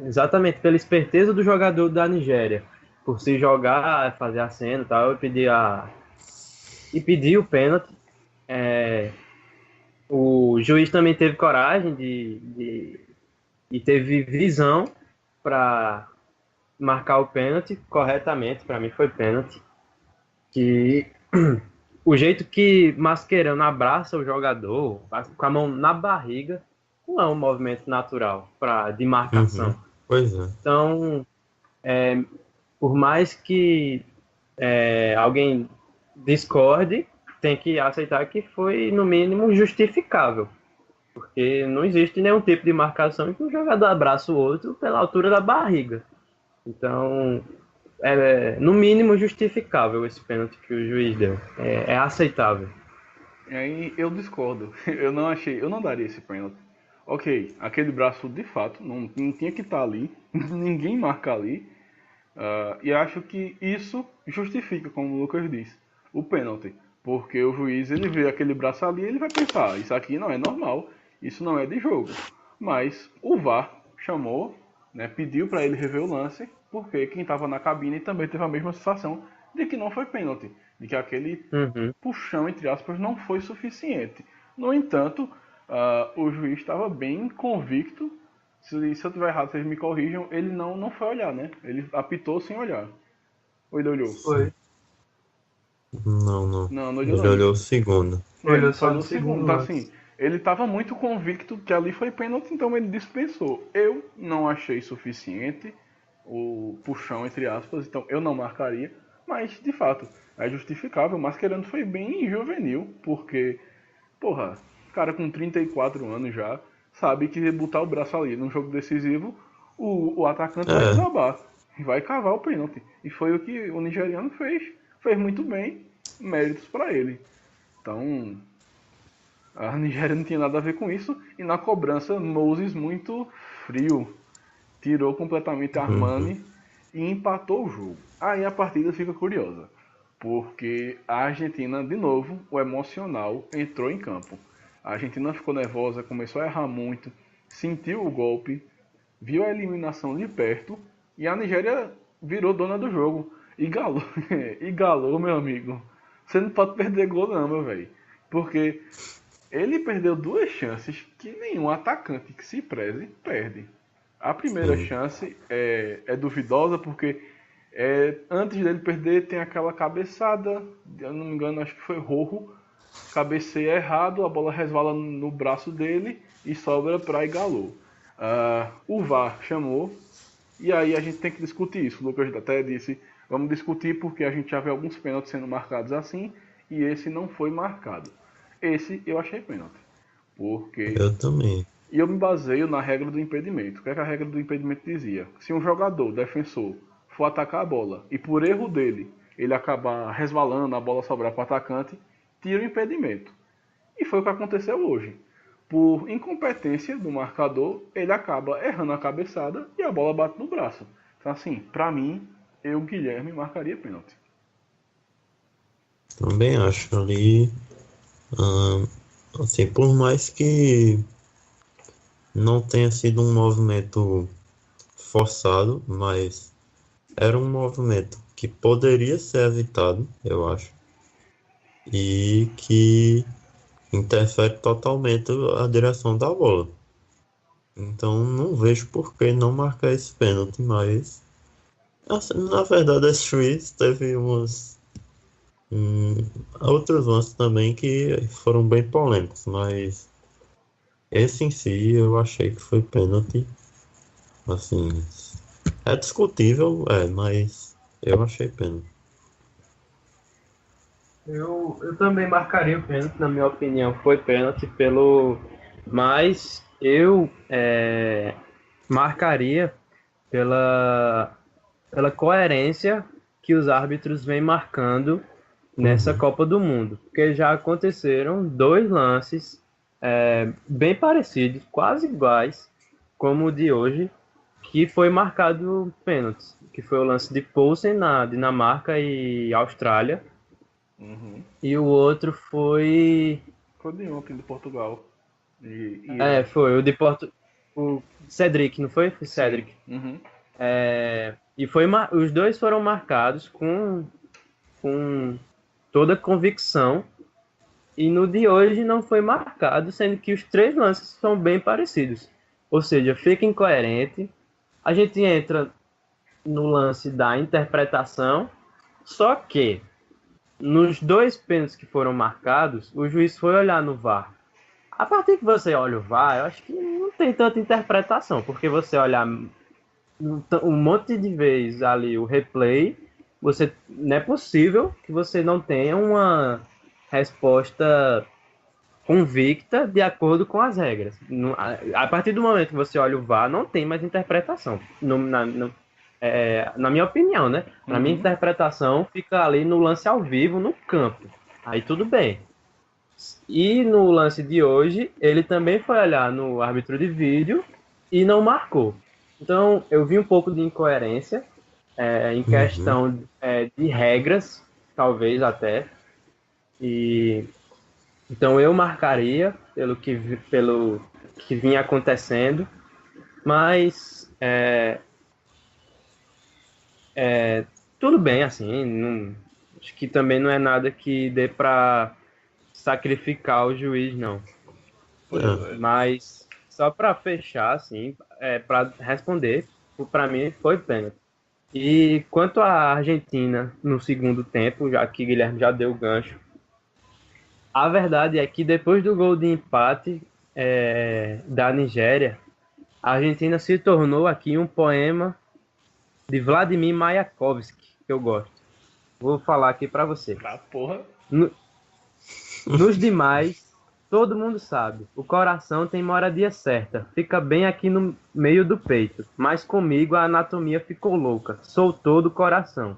exatamente pela esperteza do jogador da Nigéria, por se jogar, fazer a cena e tal, e pedir o pênalti. O juiz também teve coragem e teve visão para marcar o pênalti corretamente, para mim foi pênalti. Que o jeito que Mascherano abraça o jogador, com a mão na barriga, não é um movimento natural de marcação. Pois é. Então, por mais que alguém discorde, tem que aceitar que foi, no mínimo, justificável. Porque não existe nenhum tipo de marcação em que um jogador abraça o outro pela altura da barriga. Então, no mínimo justificável esse pênalti que o juiz deu. É aceitável. E aí eu discordo. Eu não daria esse pênalti. Ok, aquele braço de fato não tinha que estar ali. Ninguém marca ali. E acho que isso justifica, como o Lucas disse, o pênalti. Porque o juiz, ele vê aquele braço ali, ele vai pensar, isso aqui não é normal, isso não é de jogo. Mas o VAR chamou, né, pediu para ele rever o lance, porque quem estava na cabine também teve a mesma sensação de que não foi pênalti, de que aquele puxão, entre aspas, não foi suficiente. No entanto, o juiz estava bem convicto. Se eu estiver errado, vocês me corrijam, ele não foi olhar, né? Ele apitou sem olhar. Ou ele olhou? Foi. Não. Não olhou Ele não. olhou o segundo. Olhou só Olhou no o segundo. segundo Então, lance. assim, ele estava muito convicto que ali foi pênalti, então ele dispensou. Eu não achei suficiente o puxão, entre aspas, então eu não marcaria. Mas, de fato, é justificável. O Mascherano foi bem juvenil, porque, porra, cara com 34 anos já, sabe que botar o braço ali num jogo decisivo, o atacante vai desabar, vai cavar o pênalti. E foi o que o nigeriano fez muito bem, méritos para ele. Então, a Nigéria não tinha nada a ver com isso, e na cobrança, Moses muito frio, tirou completamente a Armani e empatou o jogo. Aí a partida fica curiosa, porque a Argentina, de novo, o emocional entrou em campo. A Argentina ficou nervosa, começou a errar muito, sentiu o golpe, viu a eliminação de perto e a Nigéria virou dona do jogo. E galou, meu amigo. Você não pode perder gol não, meu velho. Porque ele perdeu duas chances que nenhum atacante que se preze perde. A primeira chance é duvidosa porque antes dele perder tem aquela cabeçada, eu não me engano, acho que foi Rojo, cabeceia errado, a bola resvala no braço dele e sobra para Igalô. O VAR chamou, e aí a gente tem que discutir isso. O Lucas até disse, vamos discutir porque a gente já vê alguns pênaltis sendo marcados assim, e esse não foi marcado. Esse eu achei pênalti. Porque... Eu também. E eu me baseio na regra do impedimento. O que é que a regra do impedimento dizia? Se um jogador, defensor, for atacar a bola e por erro dele, ele acabar resvalando, a bola sobrar para o atacante, tira o impedimento. E foi o que aconteceu hoje. Por incompetência do marcador, ele acaba errando a cabeçada e a bola bate no braço. Então, assim, pra mim, eu, Guilherme, marcaria pênalti. Também acho ali. Assim, por mais que não tenha sido um movimento forçado, mas era um movimento que poderia ser evitado, eu acho, e que interfere totalmente a direção da bola. Então não vejo por que não marcar esse pênalti, mas assim, na verdade esse juiz teve outros lances também que foram bem polêmicos, mas esse em si eu achei que foi pênalti. Assim, é discutível, mas eu achei pênalti. Eu também marcaria o pênalti, na minha opinião, foi pênalti mas eu marcaria pela coerência que os árbitros vêm marcando nessa Copa do Mundo. Porque já aconteceram dois lances bem parecidos, quase iguais, como o de hoje, que foi marcado pênalti, que foi o lance de Poulsen na Dinamarca e Austrália. E o outro foi... Foi de ontem, de Portugal. Foi o de o Cedric, não foi? Foi Cedric. Uhum. E os dois foram marcados com toda convicção. E no de hoje não foi marcado, sendo que os três lances são bem parecidos. Ou seja, fica incoerente. a gente entra no lance da interpretação, só que nos 2 pênaltis que foram marcados, o juiz foi olhar no VAR. A partir que você olha o VAR, eu acho que não tem tanta interpretação, porque você olhar um monte de vezes ali o replay, você não é possível que você não tenha uma resposta convicta de acordo com as regras. A partir do momento que você olha o VAR, não tem mais interpretação. Na minha opinião, né? Na minha interpretação, fica ali no lance ao vivo, no campo. Aí tudo bem. E no lance de hoje, ele também foi olhar no árbitro de vídeo e não marcou. Então, eu vi um pouco de incoerência em questão de regras, talvez até. E então eu marcaria pelo que vinha acontecendo, mas tudo bem, assim, acho que também não é nada que dê para sacrificar o juiz, não. Mas só para fechar, assim, para responder, para mim foi pênalti. E quanto à Argentina no segundo tempo, já que Guilherme já deu o gancho, a verdade é que depois do gol de empate da Nigéria, a Argentina se tornou aqui um poema de Vladimir Mayakovsky, que eu gosto. Vou falar aqui para você. Porra. Nos demais, todo mundo sabe. O coração tem moradia certa. Fica bem aqui no meio do peito. Mas comigo a anatomia ficou louca. Sou todo o coração.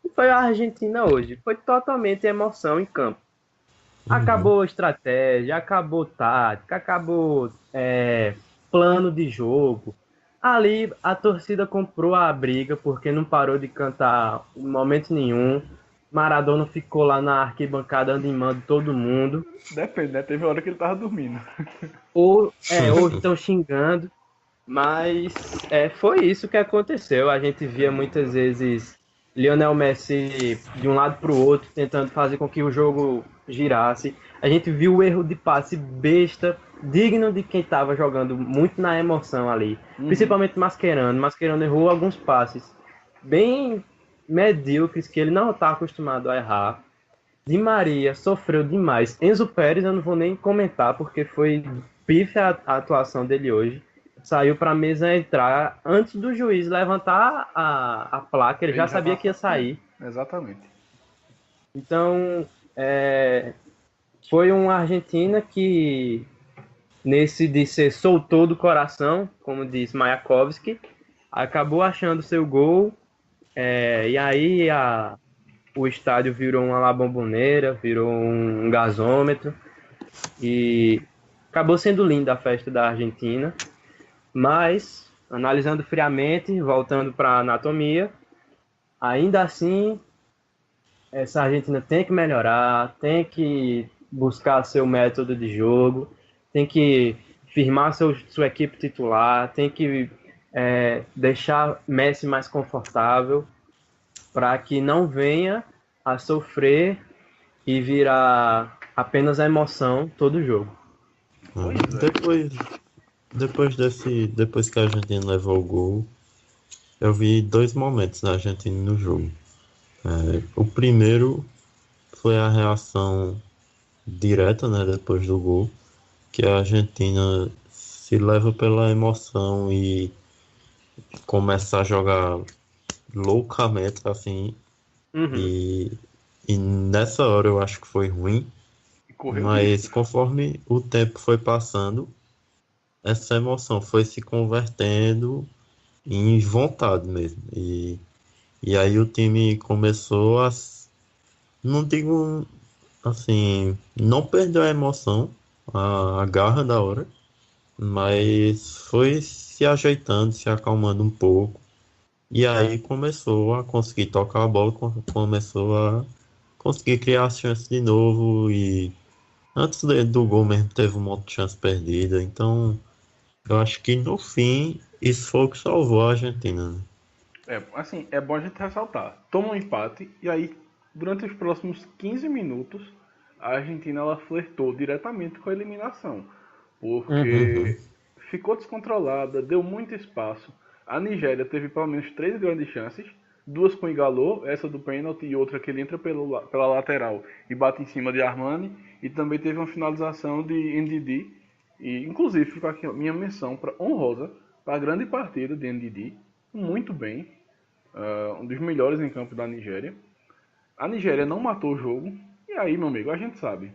E foi a Argentina hoje. Foi totalmente emoção em campo. Acabou estratégia, acabou tática, acabou plano de jogo. Ali a torcida comprou a briga porque não parou de cantar em momento nenhum. Maradona ficou lá na arquibancada animando todo mundo. Depende, né? Teve hora que ele tava dormindo. Ou estão xingando. Mas foi isso que aconteceu. A gente via muitas vezes Lionel Messi de um lado para o outro, tentando fazer com que o jogo girasse. A gente viu o erro de passe besta, digno de quem estava jogando muito na emoção ali. Principalmente Mascherano. Mascherano errou alguns passes bem medíocres que ele não está acostumado a errar. Di Maria sofreu demais. Enzo Pérez eu não vou nem comentar porque foi pífia a atuação dele hoje. Saiu para a mesa entrar antes do juiz levantar a placa, ele já sabia que ia sair. Exatamente. Então, foi uma Argentina que, nesse de ser soltou do coração, como diz Mayakovsky, acabou achando seu gol, e aí o estádio virou uma labomboneira, virou um gasômetro, e acabou sendo linda a festa da Argentina. Mas, analisando friamente, voltando para a anatomia, ainda assim, essa Argentina tem que melhorar, tem que buscar seu método de jogo, tem que firmar sua equipe titular, tem que deixar Messi mais confortável, para que não venha a sofrer e virar apenas a emoção todo jogo. Depois que a Argentina levou o gol, eu vi 2 momentos da Argentina no jogo. O primeiro foi a reação direta, né, depois do gol, que a Argentina se leva pela emoção e começa a jogar loucamente, assim. E nessa hora eu acho que foi ruim, mas conforme o tempo foi passando, essa emoção foi se convertendo em vontade mesmo. E aí o time começou a, não digo assim, não perdeu a emoção, a garra da hora, mas foi se ajeitando, se acalmando um pouco. E aí começou a conseguir tocar a bola, começou a conseguir criar as chances de novo. E antes do gol mesmo teve um monte de chance perdida. Então eu acho que no fim isso foi o que salvou a Argentina, né? Assim, é bom a gente ressaltar. Toma um empate e aí, durante os próximos 15 minutos, a Argentina ela flertou diretamente com a eliminação. Porque ficou descontrolada, deu muito espaço. A Nigéria teve pelo menos 3 grandes chances, 2 com Igalô, essa do pênalti e outra que ele entra pela lateral e bate em cima de Armani, e também teve uma finalização de Ndidi, e inclusive fica aqui a minha menção honrosa para a grande partida de Ndidi, muito bem, um dos melhores em campo da Nigéria. A Nigéria não matou o jogo, e aí, meu amigo, a gente sabe.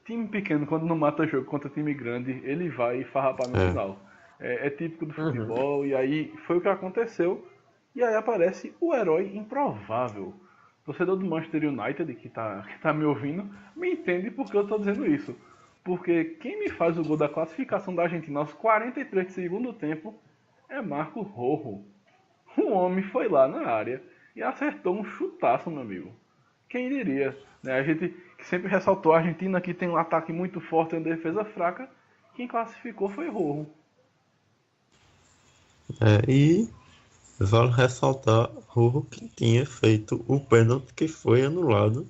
Time pequeno, quando não mata jogo contra time grande, ele vai farrapar no final. É típico do futebol, e aí foi o que aconteceu. E aí aparece o herói improvável. Torcedor do Manchester United, que tá me ouvindo, me entende porque eu tô dizendo isso. Porque quem me faz o gol da classificação da Argentina aos 43 de segundo tempo é Marco Rojo. O homem foi lá na área e acertou um chutaço, meu amigo. Quem diria? Né? A gente que sempre ressaltou a Argentina que tem um ataque muito forte e uma defesa fraca. Quem classificou foi Rojo. E vale ressaltar Rojo que tinha feito o pênalti que foi anulado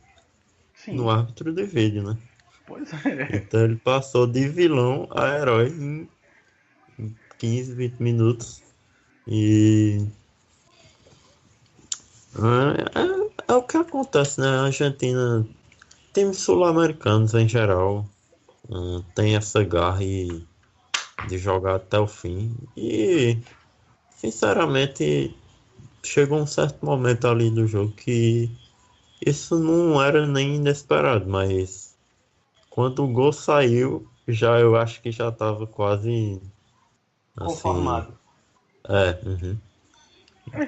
no árbitro de vídeo, né? Pois é. Então ele passou de vilão a herói em 15, 20 minutos. E é o que acontece, né? A Argentina, times sul-americanos em geral, tem essa garra de jogar até o fim. E, sinceramente, chegou um certo momento ali do jogo que isso não era nem inesperado, mas quando o gol saiu, eu acho que já estava quase assim, Conformado. Uhum.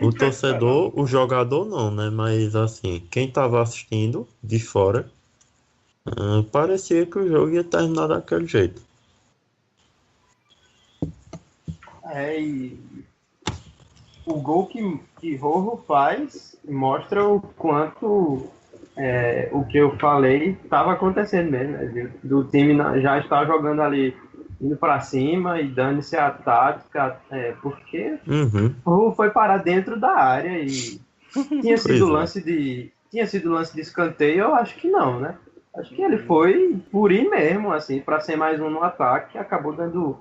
O torcedor, o jogador não, né? Mas assim, quem tava assistindo de fora, parecia que o jogo ia terminar daquele jeito. E o gol que Rojo faz mostra o quanto o que eu falei estava acontecendo mesmo, né? Do time já estar jogando ali, indo para cima e dando-se a tática, porque o Rojo foi parar dentro da área e tinha sido lance de escanteio, eu acho que não, né? Acho que ele foi por ir mesmo, assim, para ser mais um no ataque, acabou dando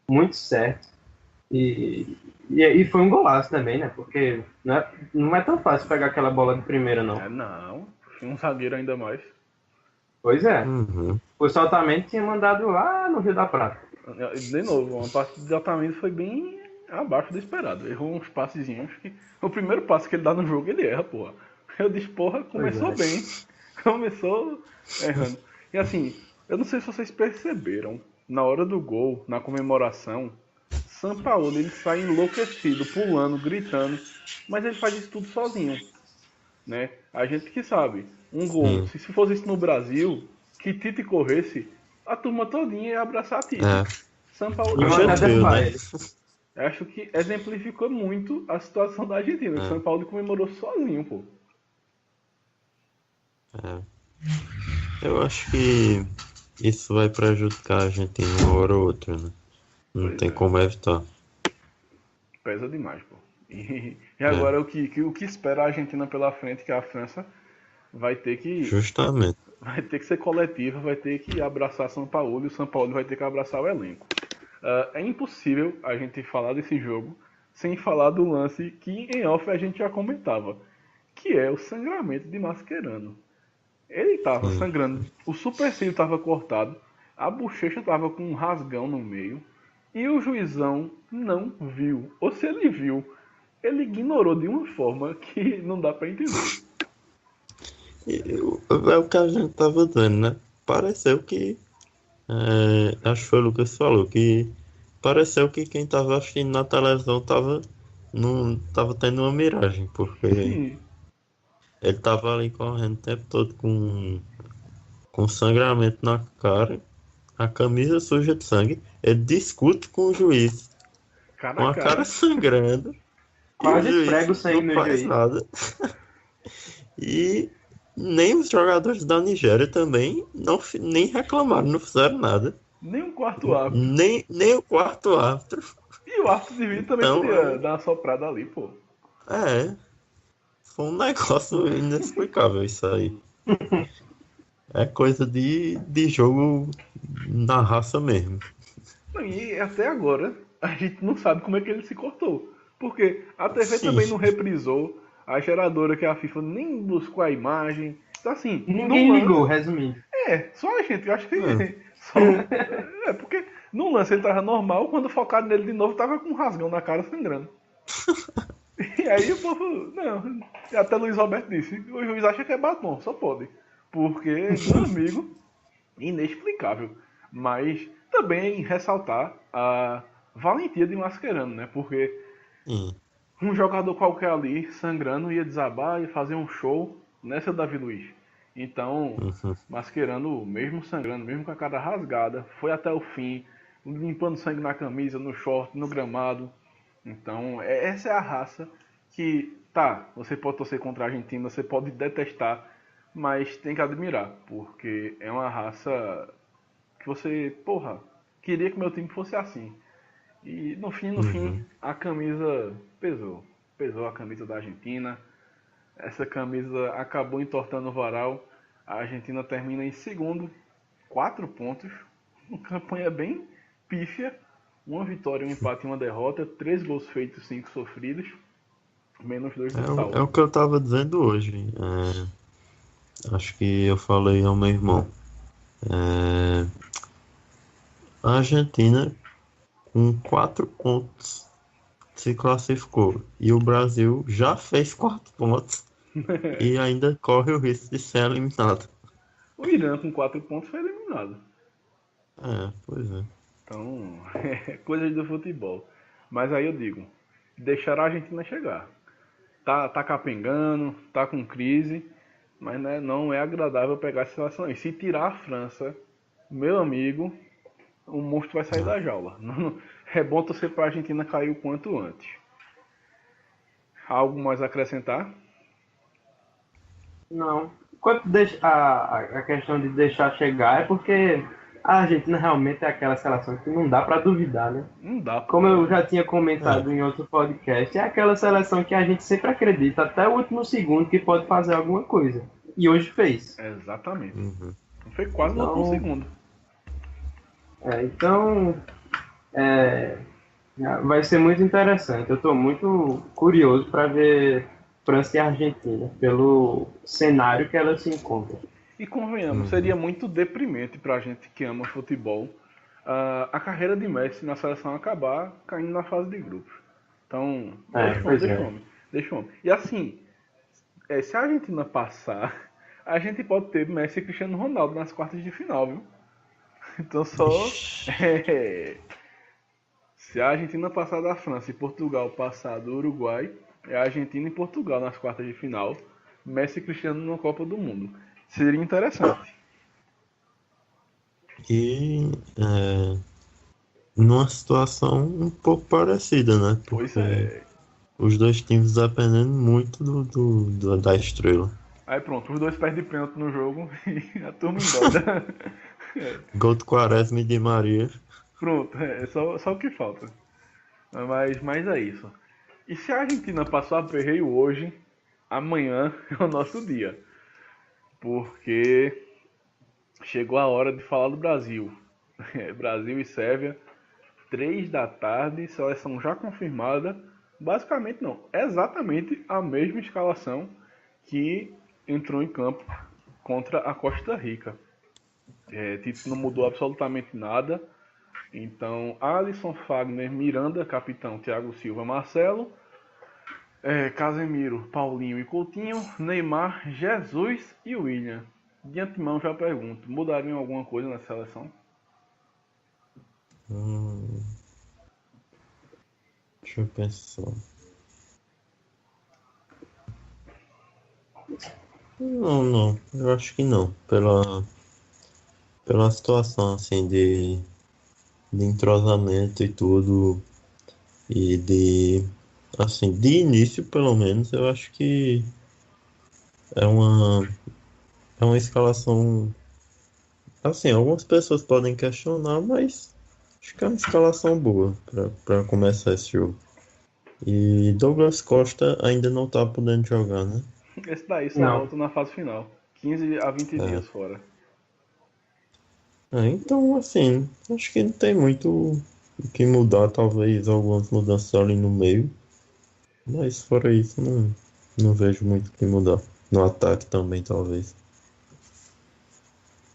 muito certo. E foi um golaço também, né? Porque não é tão fácil pegar aquela bola de primeira, não. Não. Um zagueiro ainda mais. Pois é. O Saltamento tinha mandado lá no Rio da Prata. De novo, uma parte de Otamendi foi bem abaixo do esperado. Errou uns passezinhos. O primeiro passe que ele dá no jogo, ele erra, porra. Eu disse, porra, começou bem. Começou errando. E assim, eu não sei se vocês perceberam, na hora do gol, na comemoração, Sampaoli, ele sai enlouquecido, pulando, gritando, mas ele faz isso tudo sozinho, né? A gente que sabe, um gol, se fosse isso no Brasil, que Tite corresse, a turma todinha ia abraçar Tite. Sampaoli, acho que exemplificou muito a situação da Argentina. O Sampaoli comemorou sozinho, pô. Eu acho que isso vai prejudicar a Argentina uma hora ou outra, né? Não tem como evitar. Pesa demais, pô. E agora o que espera a Argentina pela frente, que a França vai ter que... Justamente. Vai ter que ser coletiva, vai ter que abraçar São Paulo e o São Paulo vai ter que abraçar o elenco. É impossível a gente falar desse jogo sem falar do lance que em off a gente já comentava, que é o sangramento de Mascherano. Ele tava sangrando, o supercílio tava cortado, a bochecha tava com um rasgão no meio e o juizão não viu. Ou se ele viu, ele ignorou de uma forma que não dá pra entender. É o que a gente tava dizendo, né? Pareceu que... acho que foi o Lucas que falou, que pareceu que quem tava assistindo na televisão tava tendo uma miragem, porque ele tava ali correndo o tempo todo com sangramento na cara, a camisa suja de sangue, ele discute com o juiz, com a cara sangrando, quase prego sangue no juiz. Nada. E nem os jogadores da Nigéria também nem reclamaram, não fizeram nada. Nem o quarto árbitro. Nem o quarto árbitro. E o árbitro de vídeo também podia dar uma soprada ali, pô. Foi um negócio inexplicável isso aí. É coisa de jogo na raça mesmo. E até agora, a gente não sabe como é que ele se cortou. Porque a TV Sim. também não reprisou, a geradora que é a FIFA nem buscou a imagem. Então assim, Ninguém no ligou, lance, resumindo. só a gente, eu acho que É. só, porque no lance ele tava normal, quando focaram nele de novo tava com um rasgão na cara sangrando. E aí o povo, não, até Luiz Roberto disse, o juiz acha que é batom, só pode. Porque, meu amigo, inexplicável. Mas também ressaltar a valentia de Mascherano, né? Porque Sim. um jogador qualquer ali, sangrando, ia desabar e fazer um show nessa Davi Luiz. Então, Uhum. Mascherano, mesmo sangrando, mesmo com a cara rasgada, foi até o fim, limpando sangue na camisa, no short, no gramado. Então, essa é a raça que, tá, você pode torcer contra a Argentina, você pode detestar, mas tem que admirar, porque é uma raça que você, porra, queria que meu time fosse assim. E no fim, Uhum. a camisa pesou. Pesou a camisa da Argentina. Essa camisa acabou entortando o varal. A Argentina termina em segundo, 4 pontos. Uma campanha bem pífia. Uma vitória, um empate e uma derrota. 3 gols feitos, 5 sofridos. Menos 2 É, de é saldo. o que eu tava dizendo hoje. Acho que eu falei ao meu irmão. É, a Argentina, com 4 pontos, se classificou. E o Brasil já fez 4 pontos e ainda corre o risco de ser eliminado. O Irã, com 4 pontos, foi eliminado. Pois é. Então, é coisas do futebol. Mas aí eu digo, deixar a Argentina chegar. Tá capengando, tá com crise, mas né, não é agradável pegar essa seleção aí. Se tirar a França, meu amigo, o monstro vai sair Não. da jaula. É bom torcer pra Argentina cair o quanto antes. Algo mais a acrescentar? Não. Quanto a questão de deixar chegar é porque a Argentina realmente é aquela seleção que não dá para duvidar, né? Não dá, pô. Como eu já tinha É, comentado em outro podcast, é aquela seleção que a gente sempre acredita, até o último segundo, que pode fazer alguma coisa. E hoje fez. Exatamente. uhum. Foi quase no último Então, segundo. então é, vai ser muito interessante. Eu estou muito curioso para ver França e Argentina, pelo cenário que elas se encontram. E convenhamos, Uhum. seria muito deprimente pra gente que ama futebol a carreira de Messi na seleção acabar caindo na fase de grupos. Então, deixa o homem, Pois deixa o é. homem, deixa o homem. E assim, se a Argentina passar, a gente pode ter Messi e Cristiano Ronaldo nas quartas de final, viu? Então só. Ixi. é, se a Argentina passar da França e Portugal passar do Uruguai, é a Argentina e Portugal nas quartas de final. Messi e Cristiano na Copa do Mundo. Seria interessante. E numa situação um pouco parecida, né? Pois Porque é. os dois times dependendo muito da estrela. Aí pronto, os dois perdem pênalti no jogo e a turma endoida. Gol do Quaresma e Di Maria. Pronto, é só o que falta. Mas é isso. E se a Argentina passou a perreio hoje, amanhã é o nosso dia. Porque chegou a hora de falar do Brasil. Brasil e Sérvia, 3 da tarde, seleção já confirmada. Basicamente não, exatamente a mesma escalação que entrou em campo contra a Costa Rica. Tite não mudou absolutamente nada. Então, Alisson, Fagner, Miranda, capitão, Thiago Silva, Marcelo, Casemiro, Paulinho e Coutinho, Neymar, Jesus e William. De antemão já pergunto, mudariam alguma coisa na seleção? Hum, deixa eu pensar. Não, não. Eu acho que não. Pela situação, assim, de entrosamento e tudo. E assim, de início, pelo menos, eu acho que é uma, é uma escalação. Assim, algumas pessoas podem questionar, mas acho que é uma escalação boa para começar esse jogo. E Douglas Costa ainda não tá podendo jogar, né? Esse daí só Não. volta na fase final. 15 a 20 É. dias fora. Então, assim, acho que não tem muito o que mudar, talvez algumas mudanças ali no meio. Mas fora isso, não vejo muito o que mudar. No ataque também, talvez.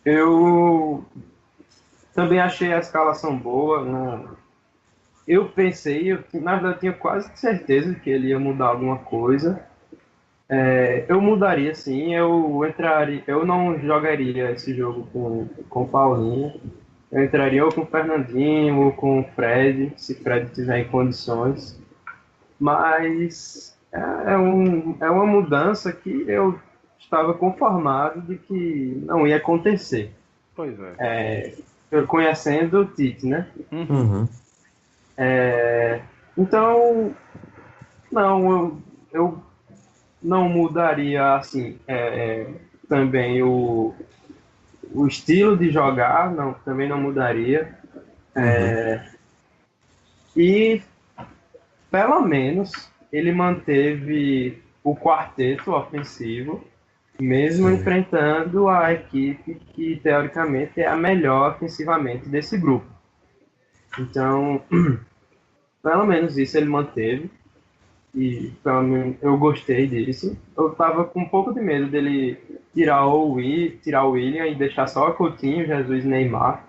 Eu também achei a escalação boa. Eu pensei, na verdade, eu tinha quase certeza que ele ia mudar alguma coisa. Eu mudaria, sim. Eu não jogaria esse jogo com o Paulinho. Eu entraria ou com o Fernandinho ou com o Fred, se Fred tiver em condições. Mas é uma mudança que eu estava conformado de que não ia acontecer. Pois é. Eu conhecendo o Tite, né? Uhum. Uhum. Então, não, eu não mudaria assim também o estilo de jogar, não, também não mudaria. Uhum. E pelo menos ele manteve o quarteto ofensivo, mesmo Sim. enfrentando a equipe que teoricamente é a melhor ofensivamente desse grupo. Então, pelo menos isso ele manteve. E pelo menos eu gostei disso. Eu tava com um pouco de medo dele tirar o William e deixar só Coutinho, Jesus e Neymar,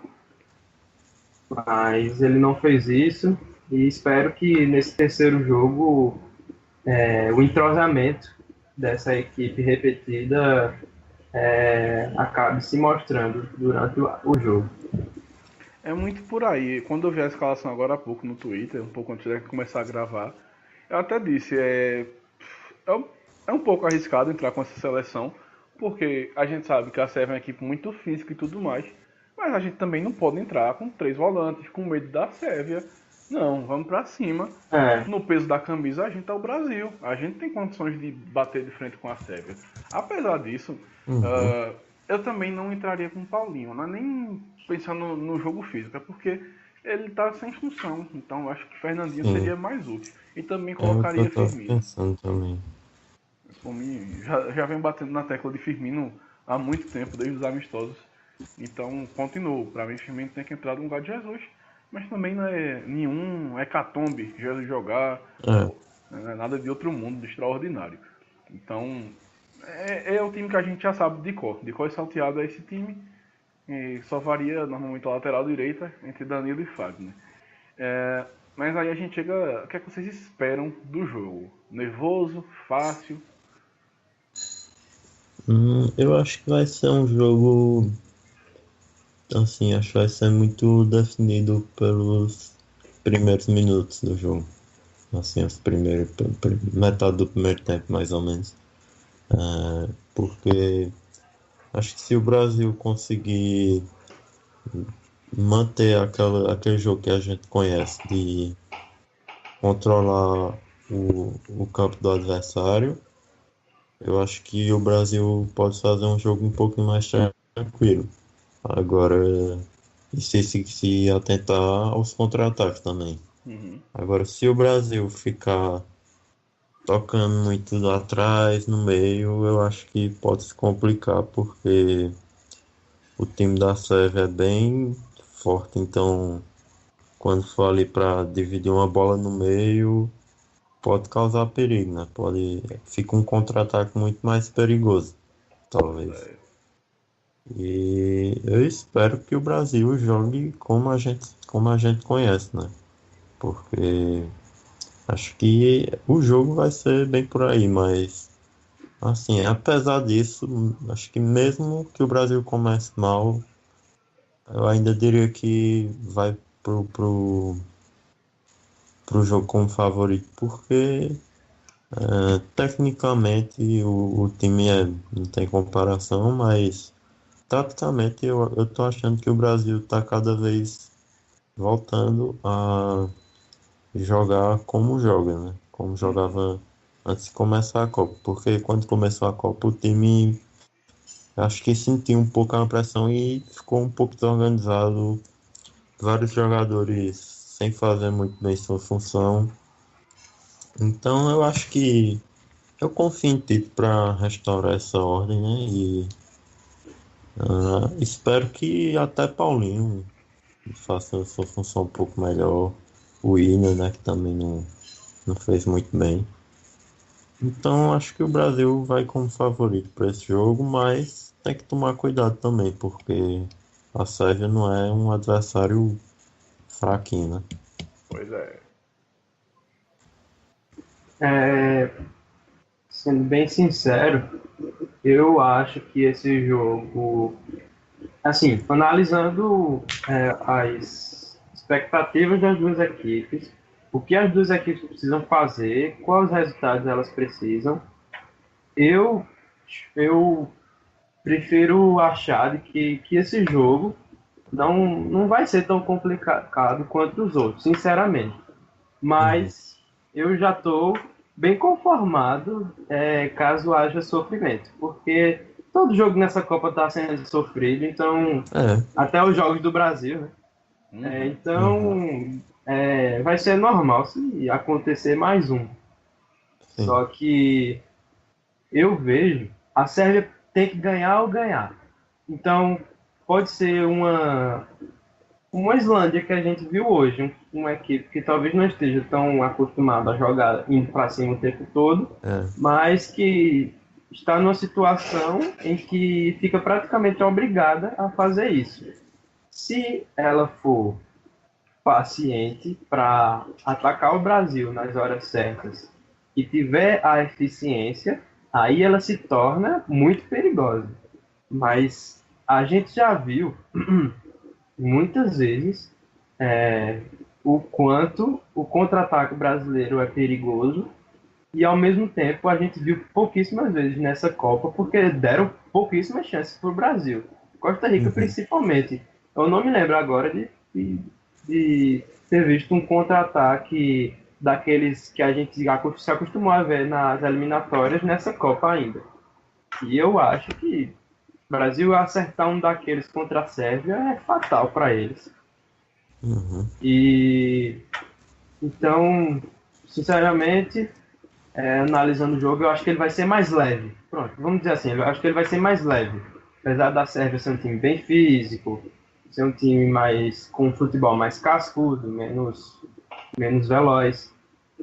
mas ele não fez isso e espero que nesse terceiro jogo o entrosamento dessa equipe repetida acabe se mostrando durante o jogo. É muito por aí. Quando eu vi a escalação agora há pouco no Twitter, um pouco antes de começar a gravar, eu até disse, é, um- é um pouco arriscado entrar com essa seleção, porque a gente sabe que a Sérvia é uma equipe muito física e tudo mais, mas a gente também não pode entrar com três volantes, com medo da Sérvia. Não, vamos pra cima. É, No peso da camisa, a gente é o Brasil. A gente tem condições de bater de frente com a Sérvia. Apesar disso, Uhum. ah, eu também não entraria com o Paulinho. Não é nem pensando no jogo físico, é porque ele tá sem função. Então eu acho que Fernandinho Sim. seria mais útil. E também É o que eu colocaria tava Firmino. pensando também. Por mim, já venho batendo na tecla de Firmino há muito tempo, desde os amistosos. Então, continuo. Para mim, Firmino tem que entrar no lugar de Jesus. Mas também não é nenhum hecatombe Jesus jogar, É, ou não é nada de outro mundo, de extraordinário. Então, é o time que a gente já sabe de cor. De cor e salteado é esse time. E só varia normalmente a lateral direita entre Danilo e Fagner. É, mas aí a gente chega. O que é que vocês esperam do jogo? Nervoso? Fácil? eu acho que vai ser um jogo, assim, acho que vai ser muito definido pelos primeiros minutos do jogo. Assim, metade do primeiro tempo, mais ou menos. Porque acho que se o Brasil conseguir manter aquele jogo que a gente conhece de controlar o campo do adversário, eu acho que o Brasil pode fazer um jogo um pouco mais tranquilo. Agora, e se atentar aos contra-ataques também. Uhum. Agora, se o Brasil ficar tocando muito lá atrás, no meio, eu acho que pode se complicar, porque o time da Sérvia é bem forte, então quando for ali para dividir uma bola no meio, pode causar perigo, né? Fica um contra-ataque muito mais perigoso, talvez. É, E eu espero que o Brasil jogue como a gente conhece, né? Porque acho que o jogo vai ser bem por aí, mas assim, apesar disso, acho que mesmo que o Brasil comece mal, eu ainda diria que vai pro jogo como favorito, porque tecnicamente o time não tem comparação, mas taticamente eu tô achando que o Brasil tá cada vez voltando a jogar como joga, né? Como uhum. jogava antes de começar a Copa, porque quando começou a Copa o time acho que sentiu um pouco a pressão e ficou um pouco desorganizado, vários jogadores sem fazer muito bem sua função. Então eu acho que eu confio em Tite para restaurar essa ordem, né? E espero que até Paulinho faça sua função um pouco melhor. O Willian, né? Que também não fez muito bem. Então acho que o Brasil vai como favorito para esse jogo, mas tem que tomar cuidado também, porque a Sérvia não é um adversário fraquinho, né? Pois é. É, sendo bem sincero, eu acho que esse jogo, assim, analisando as expectativas das duas equipes, o que as duas equipes precisam fazer, quais resultados elas precisam, eu, eu prefiro achar de que esse jogo não vai ser tão complicado quanto os outros, sinceramente. Uhum. Mas eu já estou bem conformado caso haja sofrimento, porque todo jogo nessa Copa está sendo sofrido, então É, até os jogos do Brasil, né? Uhum. uhum, Então vai ser normal se acontecer mais um. sim. Só que eu vejo a Sérvia tem que ganhar ou ganhar. Então pode ser uma Islândia que a gente viu hoje, uma equipe que talvez não esteja tão acostumada a jogar indo para cima o tempo todo, É, mas que está numa situação em que fica praticamente obrigada a fazer isso. Se ela for paciente para atacar o Brasil nas horas certas e tiver a eficiência, aí ela se torna muito perigosa. Mas a gente já viu muitas vezes o quanto o contra-ataque brasileiro é perigoso e ao mesmo tempo a gente viu pouquíssimas vezes nessa Copa porque deram pouquíssimas chances para o Brasil. Costa Rica uhum, principalmente. Eu não me lembro agora de ter visto um contra-ataque daqueles que a gente se acostumou a ver nas eliminatórias nessa Copa ainda. E eu acho que o Brasil acertar um daqueles contra a Sérvia é fatal para eles. uhum. E então, sinceramente, analisando o jogo, eu acho que ele vai ser mais leve. Pronto, vamos dizer assim, eu acho que ele vai ser mais leve. Apesar da Sérvia ser um time bem físico, ser um time mais com um futebol mais cascudo, menos veloz.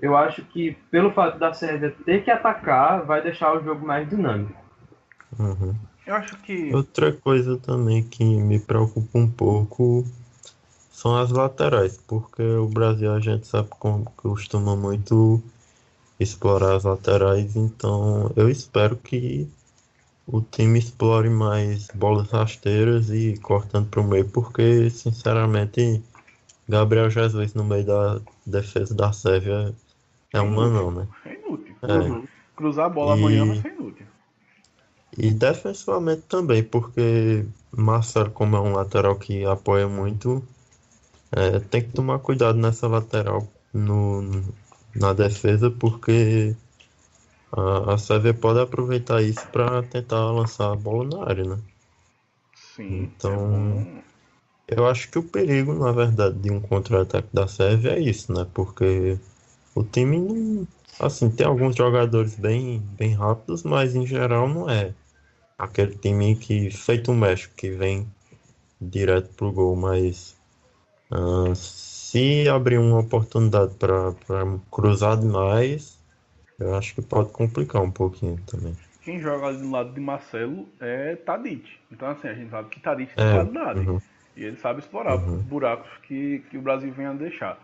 Eu acho que pelo fato da Sérvia ter que atacar, vai deixar o jogo mais dinâmico. Uhum. Eu acho que. Outra coisa também que me preocupa um pouco são as laterais, porque o Brasil a gente sabe como costuma muito explorar as laterais, então eu espero que o time explore mais bolas rasteiras e cortando para o meio, porque sinceramente Gabriel Jesus no meio da defesa da Sérvia é É um inútil, anão, pô. né? É inútil. É. Uhum. Cruzar a bola amanhã vai E, ser inútil. e defensivamente também, porque Marcelo, como é um lateral que apoia muito, tem que tomar cuidado nessa lateral na defesa, porque a Sérvia pode aproveitar isso para tentar lançar a bola na área, né? Sim, é Então, bom. eu acho que o perigo, na verdade, de um contra-ataque da Sérvia é isso, né? Porque o time não. Assim, tem alguns jogadores bem rápidos, mas em geral não é aquele time que, feito o México, que vem direto pro gol. Mas se abrir uma oportunidade para cruzar demais, eu acho que pode complicar um pouquinho também. Quem joga ali do lado de Marcelo é Tadic. Então, assim, a gente sabe que Tadic tem É, qualidade. uhum, E ele sabe explorar uhum, buracos que o Brasil vem a deixar.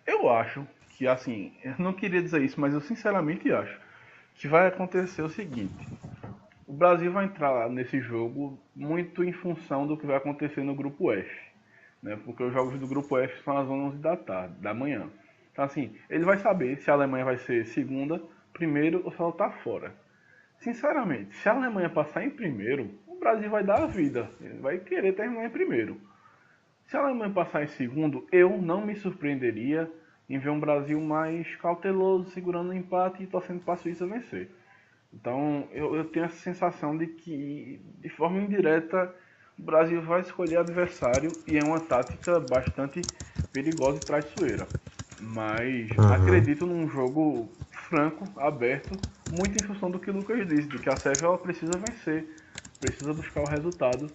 Eu acho que, assim, eu não queria dizer isso, mas eu sinceramente acho que vai acontecer o seguinte: o Brasil vai entrar nesse jogo muito em função do que vai acontecer no grupo F, né? Porque os jogos do grupo F são às 11 da tarde, da manhã. Então, assim, ele vai saber se a Alemanha vai ser segunda, primeiro ou se ela tá fora. Sinceramente, se a Alemanha passar em primeiro, o Brasil vai dar a vida. Ele vai querer terminar em primeiro. Se a Alemanha passar em segundo, eu não me surpreenderia em ver um Brasil mais cauteloso, segurando o empate e torcendo para a Suíça vencer. Então eu tenho essa sensação de que, de forma indireta, o Brasil vai escolher adversário e é uma tática bastante perigosa e traiçoeira. Mas uhum. acredito num jogo franco, aberto, muito em função do que o Lucas disse, de que a Sérvia ela precisa vencer, precisa buscar o resultado,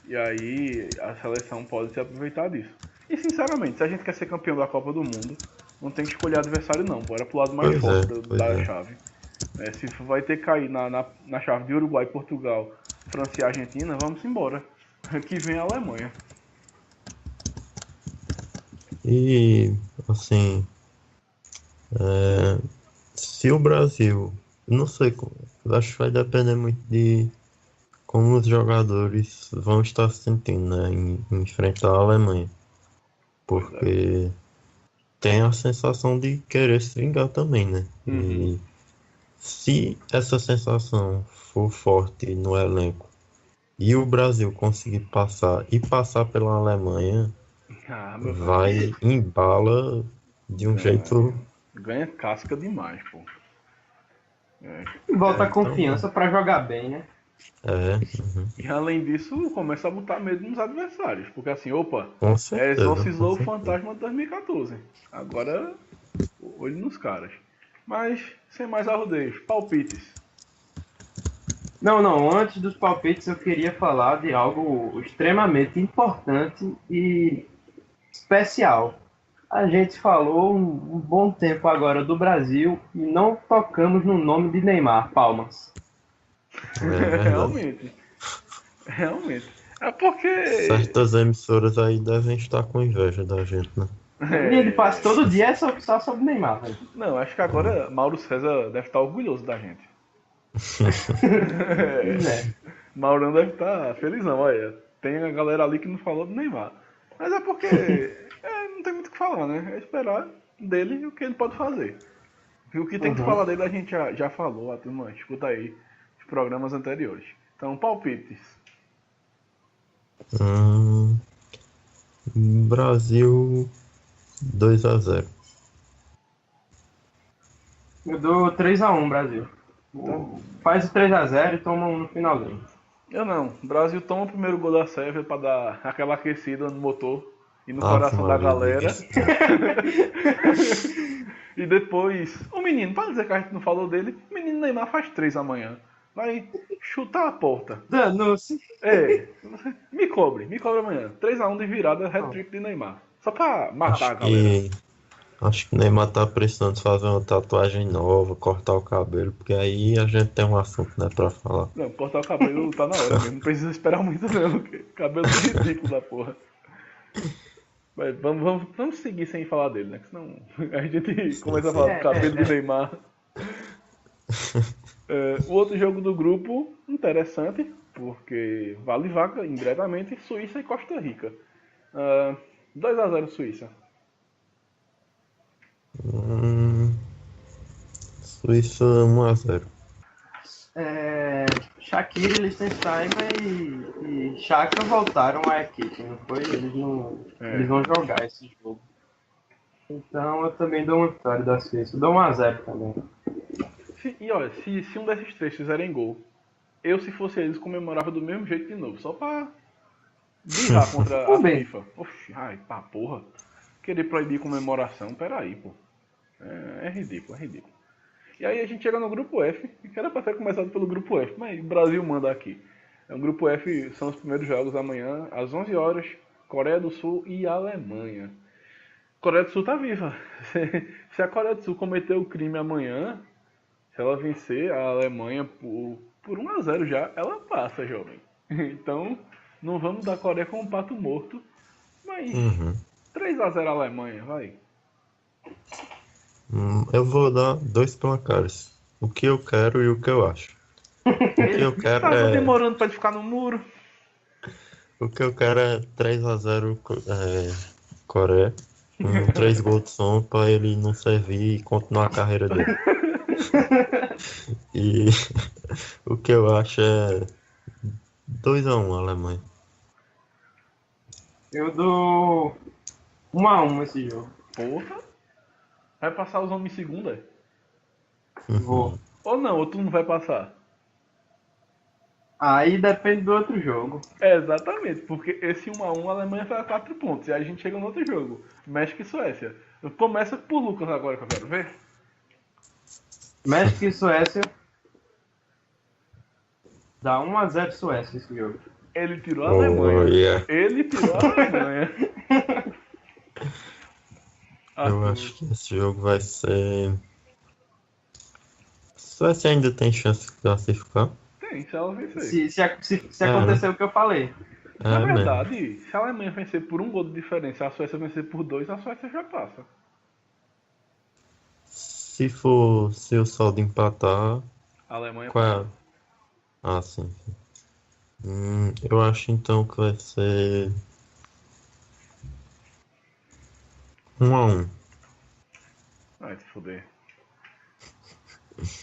e aí a seleção pode se aproveitar disso. E sinceramente, se a gente quer ser campeão da Copa do Mundo, não tem que escolher adversário não, bora pro lado mais Pois é, forte pois da é. chave. Se vai ter que cair na chave de Uruguai, Portugal, França e Argentina, vamos embora. Que vem a Alemanha. E, assim, se o Brasil, não sei, acho que vai depender muito de como os jogadores vão estar se sentindo, né, em enfrentar a Alemanha. Porque tem a sensação de querer se vingar também, né? E se essa sensação for forte no elenco e o Brasil conseguir passar pela Alemanha, Meu vai embala de um jeito. Ganha casca demais, pô. Volta a então, confiança pra jogar bem, né? E além disso, começa a botar medo nos adversários. Porque assim, opa, Com certeza. exorcizou o Com certeza. fantasma de 2014. Agora, olho nos caras. Mas, sem mais arrodeios, palpites. Não, antes dos palpites eu queria falar de algo extremamente importante e especial. A gente falou um bom tempo agora do Brasil e não tocamos no nome de Neymar. Palmas. Realmente. É porque. Certas emissoras aí devem estar com inveja da gente, né? E ele passa todo dia só sobre Neymar, velho. Não, acho que agora Mauro César deve estar orgulhoso da gente. Maurão deve estar felizão, olha. Tem a galera ali que não falou do Neymar. Mas é porque não tem muito o que falar, né? É esperar dele o que ele pode fazer. E o que tem que falar dele a gente já falou, a turma escuta aí os programas anteriores. Então, palpites. Brasil 2-0. Eu dou 3-1 Brasil. Faz o 3-0 e toma um no finalzinho. Eu não. O Brasil toma o primeiro gol da Sérvia pra dar aquela aquecida no motor e no Ave coração da Maria, galera. E depois, o menino, pra dizer que a gente não falou dele, o menino Neymar faz 3 amanhã. Vai chutar a porta. Danou-se. Me cobre amanhã. 3-1 de virada, hat-trick de Neymar. Só pra matar a galera. Acho que o Neymar tá precisando fazer uma tatuagem nova, cortar o cabelo, porque aí a gente tem um assunto, né, pra falar. Não, cortar o cabelo tá na hora mesmo. Não precisa esperar muito não. Cabelo é ridículo da porra. Mas vamos seguir sem falar dele, né? Senão a gente começa a falar do cabelo do Neymar. O outro jogo do grupo, interessante, porque vale vaga indiretamente, Suíça e Costa Rica. 2-0 Suíça. Suíça 1-0. Shaqiri, Liechtenstein e Chaka voltaram à equipe, não foi? Eles vão jogar esse jogo. Então eu também dou uma vitória da Suíça. Eu dou 1-0 também. E olha, se um desses três fizerem gol, eu, se fosse eles, comemorava do mesmo jeito de novo, só pra birrar contra a FIFA. Oxi, pá, porra. Querer proibir comemoração, peraí, pô. É ridículo. E aí a gente chega no grupo F, que era pra ter começado pelo grupo F, mas o Brasil manda aqui. O grupo F são os primeiros jogos amanhã, às 11 horas, Coreia do Sul e Alemanha. Coreia do Sul tá viva. Se a Coreia do Sul cometer o crime amanhã, se ela vencer a Alemanha por 1-0 já, ela passa, jovem. Então, não vamos dar a Coreia como um pato morto, mas 3-0 a Alemanha, vai. Eu vou dar 2 placares. O que eu quero e o que eu acho. O que eu quero Tava demorando pra ficar no muro. O que eu quero é 3-0 Coreia. 3 gols de som pra ele não servir e continuar a carreira dele. E o que eu acho é 2-1 Alemanha. Eu dou 1-1 esse jogo. Porra. Vai passar os homens em segunda? Vou. Ou não, ou tu não vai passar? Aí depende do outro jogo. Exatamente, porque esse 1-1 a Alemanha foi a 4 pontos. E aí a gente chega no outro jogo. México e Suécia. Começa por Lucas agora que eu quero ver. México e Suécia. Dá 1-0 Suécia esse jogo. Ele tirou a Alemanha. Yeah. Ele tirou a Alemanha. Eu acho que esse jogo vai ser Suécia ainda tem chance de classificar? Tem, se ela vencer. Se acontecer o que eu falei. Na mesmo. verdade, se a Alemanha vencer por um gol de diferença e a Suécia vencer por 2, a Suécia já passa. Se o saldo empatar, A Alemanha qual é? passa. Ah, sim. Eu acho então que vai ser 1-1. Vai se fuder.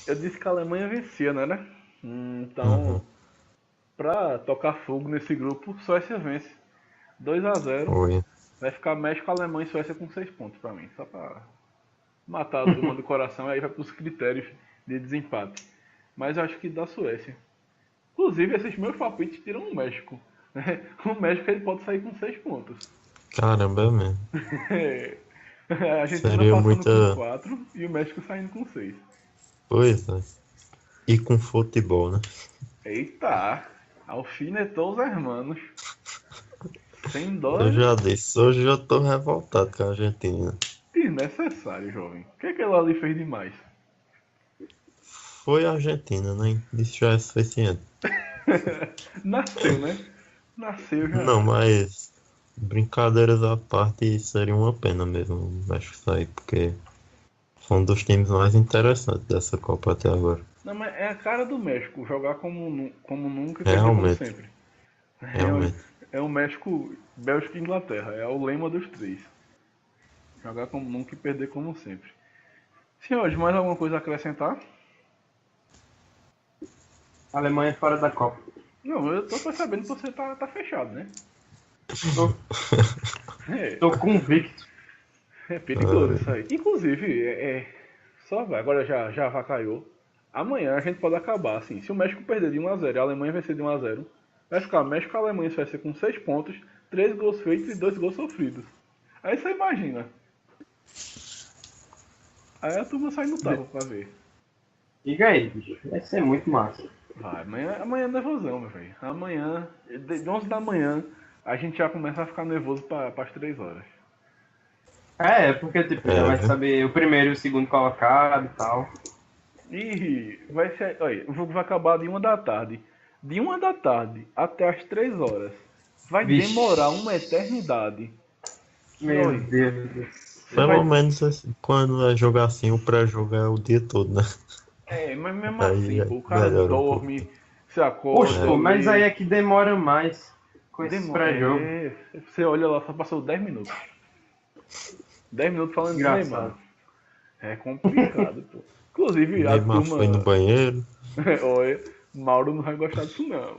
Eu disse que a Alemanha vencia, né? Então, pra tocar fogo nesse grupo, Suécia vence. 2-0. Oi. Vai ficar México, Alemanha e Suécia com 6 pontos pra mim. Só pra matar a turma do coração, aí vai pros critérios de desempate. Mas eu acho que da Suécia. Inclusive, esses meus palpites tiram o México. Né? O México ele pode sair com 6 pontos. Caramba, é mesmo. A Argentina Seria passando muita. com 4 e o México saindo com 6. Pois é. E com futebol, né? Eita! Alfinetou os hermanos. Sem dó. Eu já disse, hoje eu tô revoltado com a Argentina. Desnecessário, jovem. O que aquele ali fez demais? Foi a Argentina, né? Isso já é suficiente. Nasceu, né? Nasceu já. Não, mas brincadeiras à parte, seria uma pena mesmo o México sair, porque foi um dos times mais interessantes dessa Copa até agora. Não, mas é a cara do México jogar como nunca e perder como Realmente. sempre. Realmente. É o México, Bélgica e Inglaterra. É o lema dos três. Jogar como nunca e perder como sempre. Senhores, mais alguma coisa a acrescentar? Alemanha fora da Copa. Não, eu tô percebendo que você tá fechado, né? Tô convicto. É perigoso isso aí. Inclusive, só vai, agora já avacalhou. Amanhã a gente pode acabar assim. Se o México perder de 1-0 e a Alemanha vencer de 1-0, vai ficar México e Alemanha vai ser com 6 pontos, 3 gols feitos e 2 gols sofridos. Aí você imagina. Aí a turma sai no tapa pra ver. Diga aí, bicho. Vai ser muito massa. Vai, amanhã é nervosão, meu velho. Amanhã, de 11 da manhã, a gente já começa a ficar nervoso pras 3 horas. Porque tipo, já vai saber o primeiro e o segundo colocado e tal. E vai ser. Olha, o jogo vai acabar de 1 da tarde. De 1 da tarde até as 3 horas. Vai Vixe. demorar uma eternidade. Meu Oi. Deus. Pelo menos assim, quando é jogar assim, o pré-jogo é o dia todo, né? Mas mesmo Aí assim, pô, o cara melhora um dorme, se Poxa, acorda. pô, mas lê. aí é que demora mais com esse Demora. pré-jogo. Você olha lá, só passou 10 minutos. 10 minutos falando de Engraçado. Neymar. É complicado, pô. Inclusive, a Neymar turma. foi no banheiro. Olha, Mauro não vai gostar disso, não.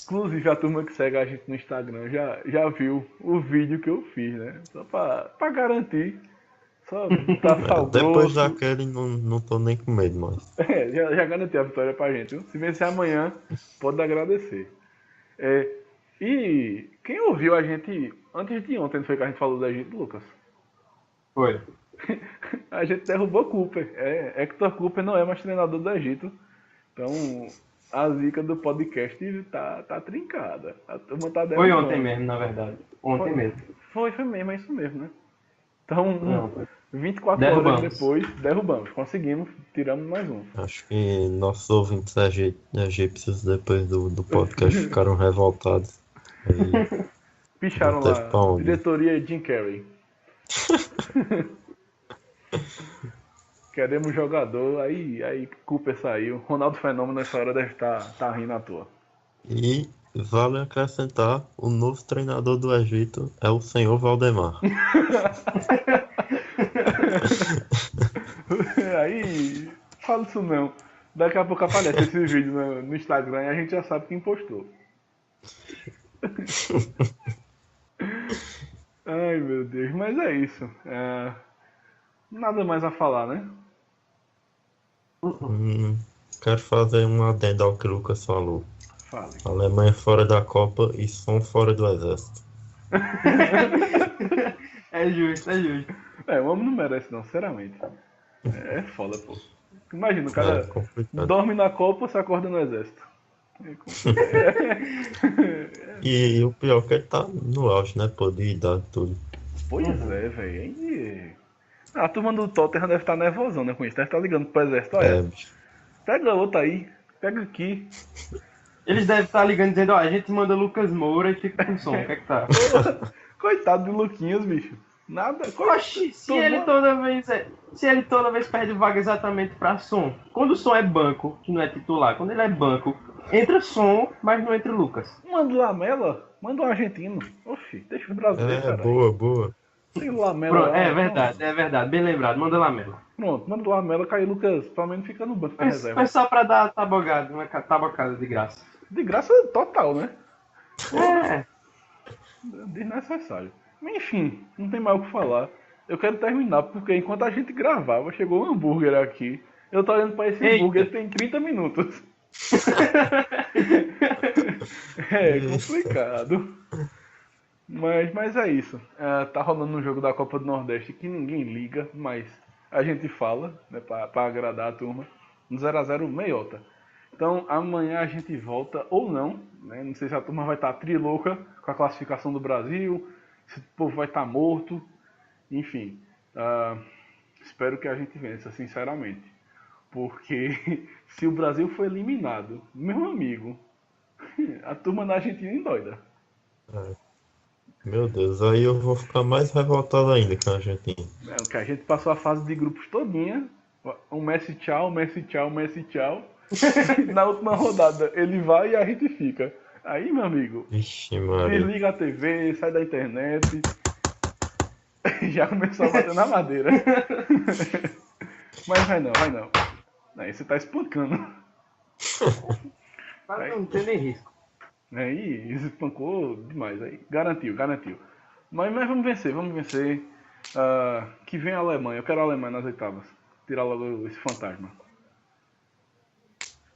Inclusive, a turma que segue a gente no Instagram já viu o vídeo que eu fiz, né? Só pra garantir. Só botar sal Depois grosso. daquele, não tô nem com medo mais. Já garanti a vitória pra gente, viu? Se vencer amanhã, pode agradecer. E quem ouviu a gente antes de ontem, não foi que a gente falou da gente, Lucas? Foi. A gente derrubou Cooper. Hector Cooper não é mais treinador do Egito. Então, a zica do podcast tá trincada. A turma tá derrubando. Foi ontem mesmo, na verdade. Ontem mesmo. Foi mesmo, é isso mesmo, né? Então, Não, 24 derrubamos. horas depois, derrubamos. Conseguimos, tiramos mais um. Acho que nossos ouvintes egípcios, depois do podcast, ficaram revoltados. Aí, Picharam não teve pra lá, onde. diretoria Jim Carrey. Queremos jogador, aí Cooper saiu. Ronaldo Fenômeno nessa hora deve tá rindo à toa. E vale acrescentar, o novo treinador do Egito é o senhor Valdemar. Aí, fala isso não. Daqui a pouco aparece esse vídeo no Instagram e a gente já sabe quem postou. Ai, meu Deus, mas é isso. Nada mais a falar, né? Quero fazer um adendo ao que o Lucas falou. Fale. Alemanha fora da Copa e som fora do Exército. É justo. O homem não merece não, sinceramente. É foda, pô. Imagina, o cara É complicado. dorme na Copa e se acorda no Exército. E o pior é que ele tá no auge, né? Pô, de idade, tudo. Pois é, velho. A turma do Tottenham deve estar nervosona com isso. Deve estar ligando pro exército. Olha, bicho. pega outra aí. Pega aqui. Eles devem estar ligando dizendo, ó, a gente manda Lucas Moura e fica com som, o que é que tá? Porra, coitado do Luquinhas, bicho. Nada. Oxi, se ele toda vez perde vaga exatamente pra som. Quando o som é banco, que não é titular, quando ele é banco, entra som, mas não entra o Lucas. Manda o Lamela. Manda o argentino. Oxi, deixa o brasileiro, cara. Boa, boa. Tem o Lamela Pronto, lá. é verdade, bem lembrado, manda Lamela. Pronto, manda o Lamela, caiu o Lucas. Pelo menos fica no banco da Mas reserva. foi só pra dar tabocada, uma tabocada de graça. De graça total, né? É, Desnecessário. Enfim, não tem mais o que falar. Eu quero terminar, porque enquanto a gente gravava, chegou um hambúrguer aqui. Eu tô olhando pra esse Eita. hambúrguer tem 30 minutos. É complicado. Mas é isso. Tá rolando um jogo da Copa do Nordeste que ninguém liga, mas a gente fala, né, pra agradar a turma. Um 0x0 meiota. Então amanhã a gente volta ou não, né? Não sei se a turma vai estar trilouca com a classificação do Brasil, se o povo vai estar morto, enfim. Espero que a gente vença, sinceramente. Porque se o Brasil for eliminado, meu amigo, a turma da Argentina endoida. Meu Deus, aí eu vou ficar mais revoltado ainda com a Argentina. Que a gente passou a fase de grupos todinha. Um Messi tchau, Messi tchau, Messi tchau. Na última rodada ele vai e a gente fica. Aí, meu amigo, Vixe, Maria. desliga a TV, sai da internet. Já começou a bater na madeira. Mas vai não, vai não. Aí você tá espancando. mas não tem nem risco. Aí espancou demais. Aí garantiu. Mas vamos vencer. Que vem a Alemanha. Eu quero a Alemanha nas oitavas. Tirar logo esse fantasma.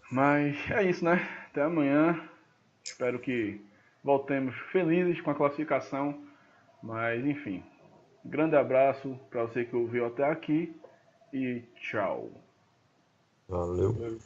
Mas é isso, né? Até amanhã. Espero que voltemos felizes com a classificação. Mas enfim. Grande abraço para você que ouviu até aqui. E tchau. Valeu.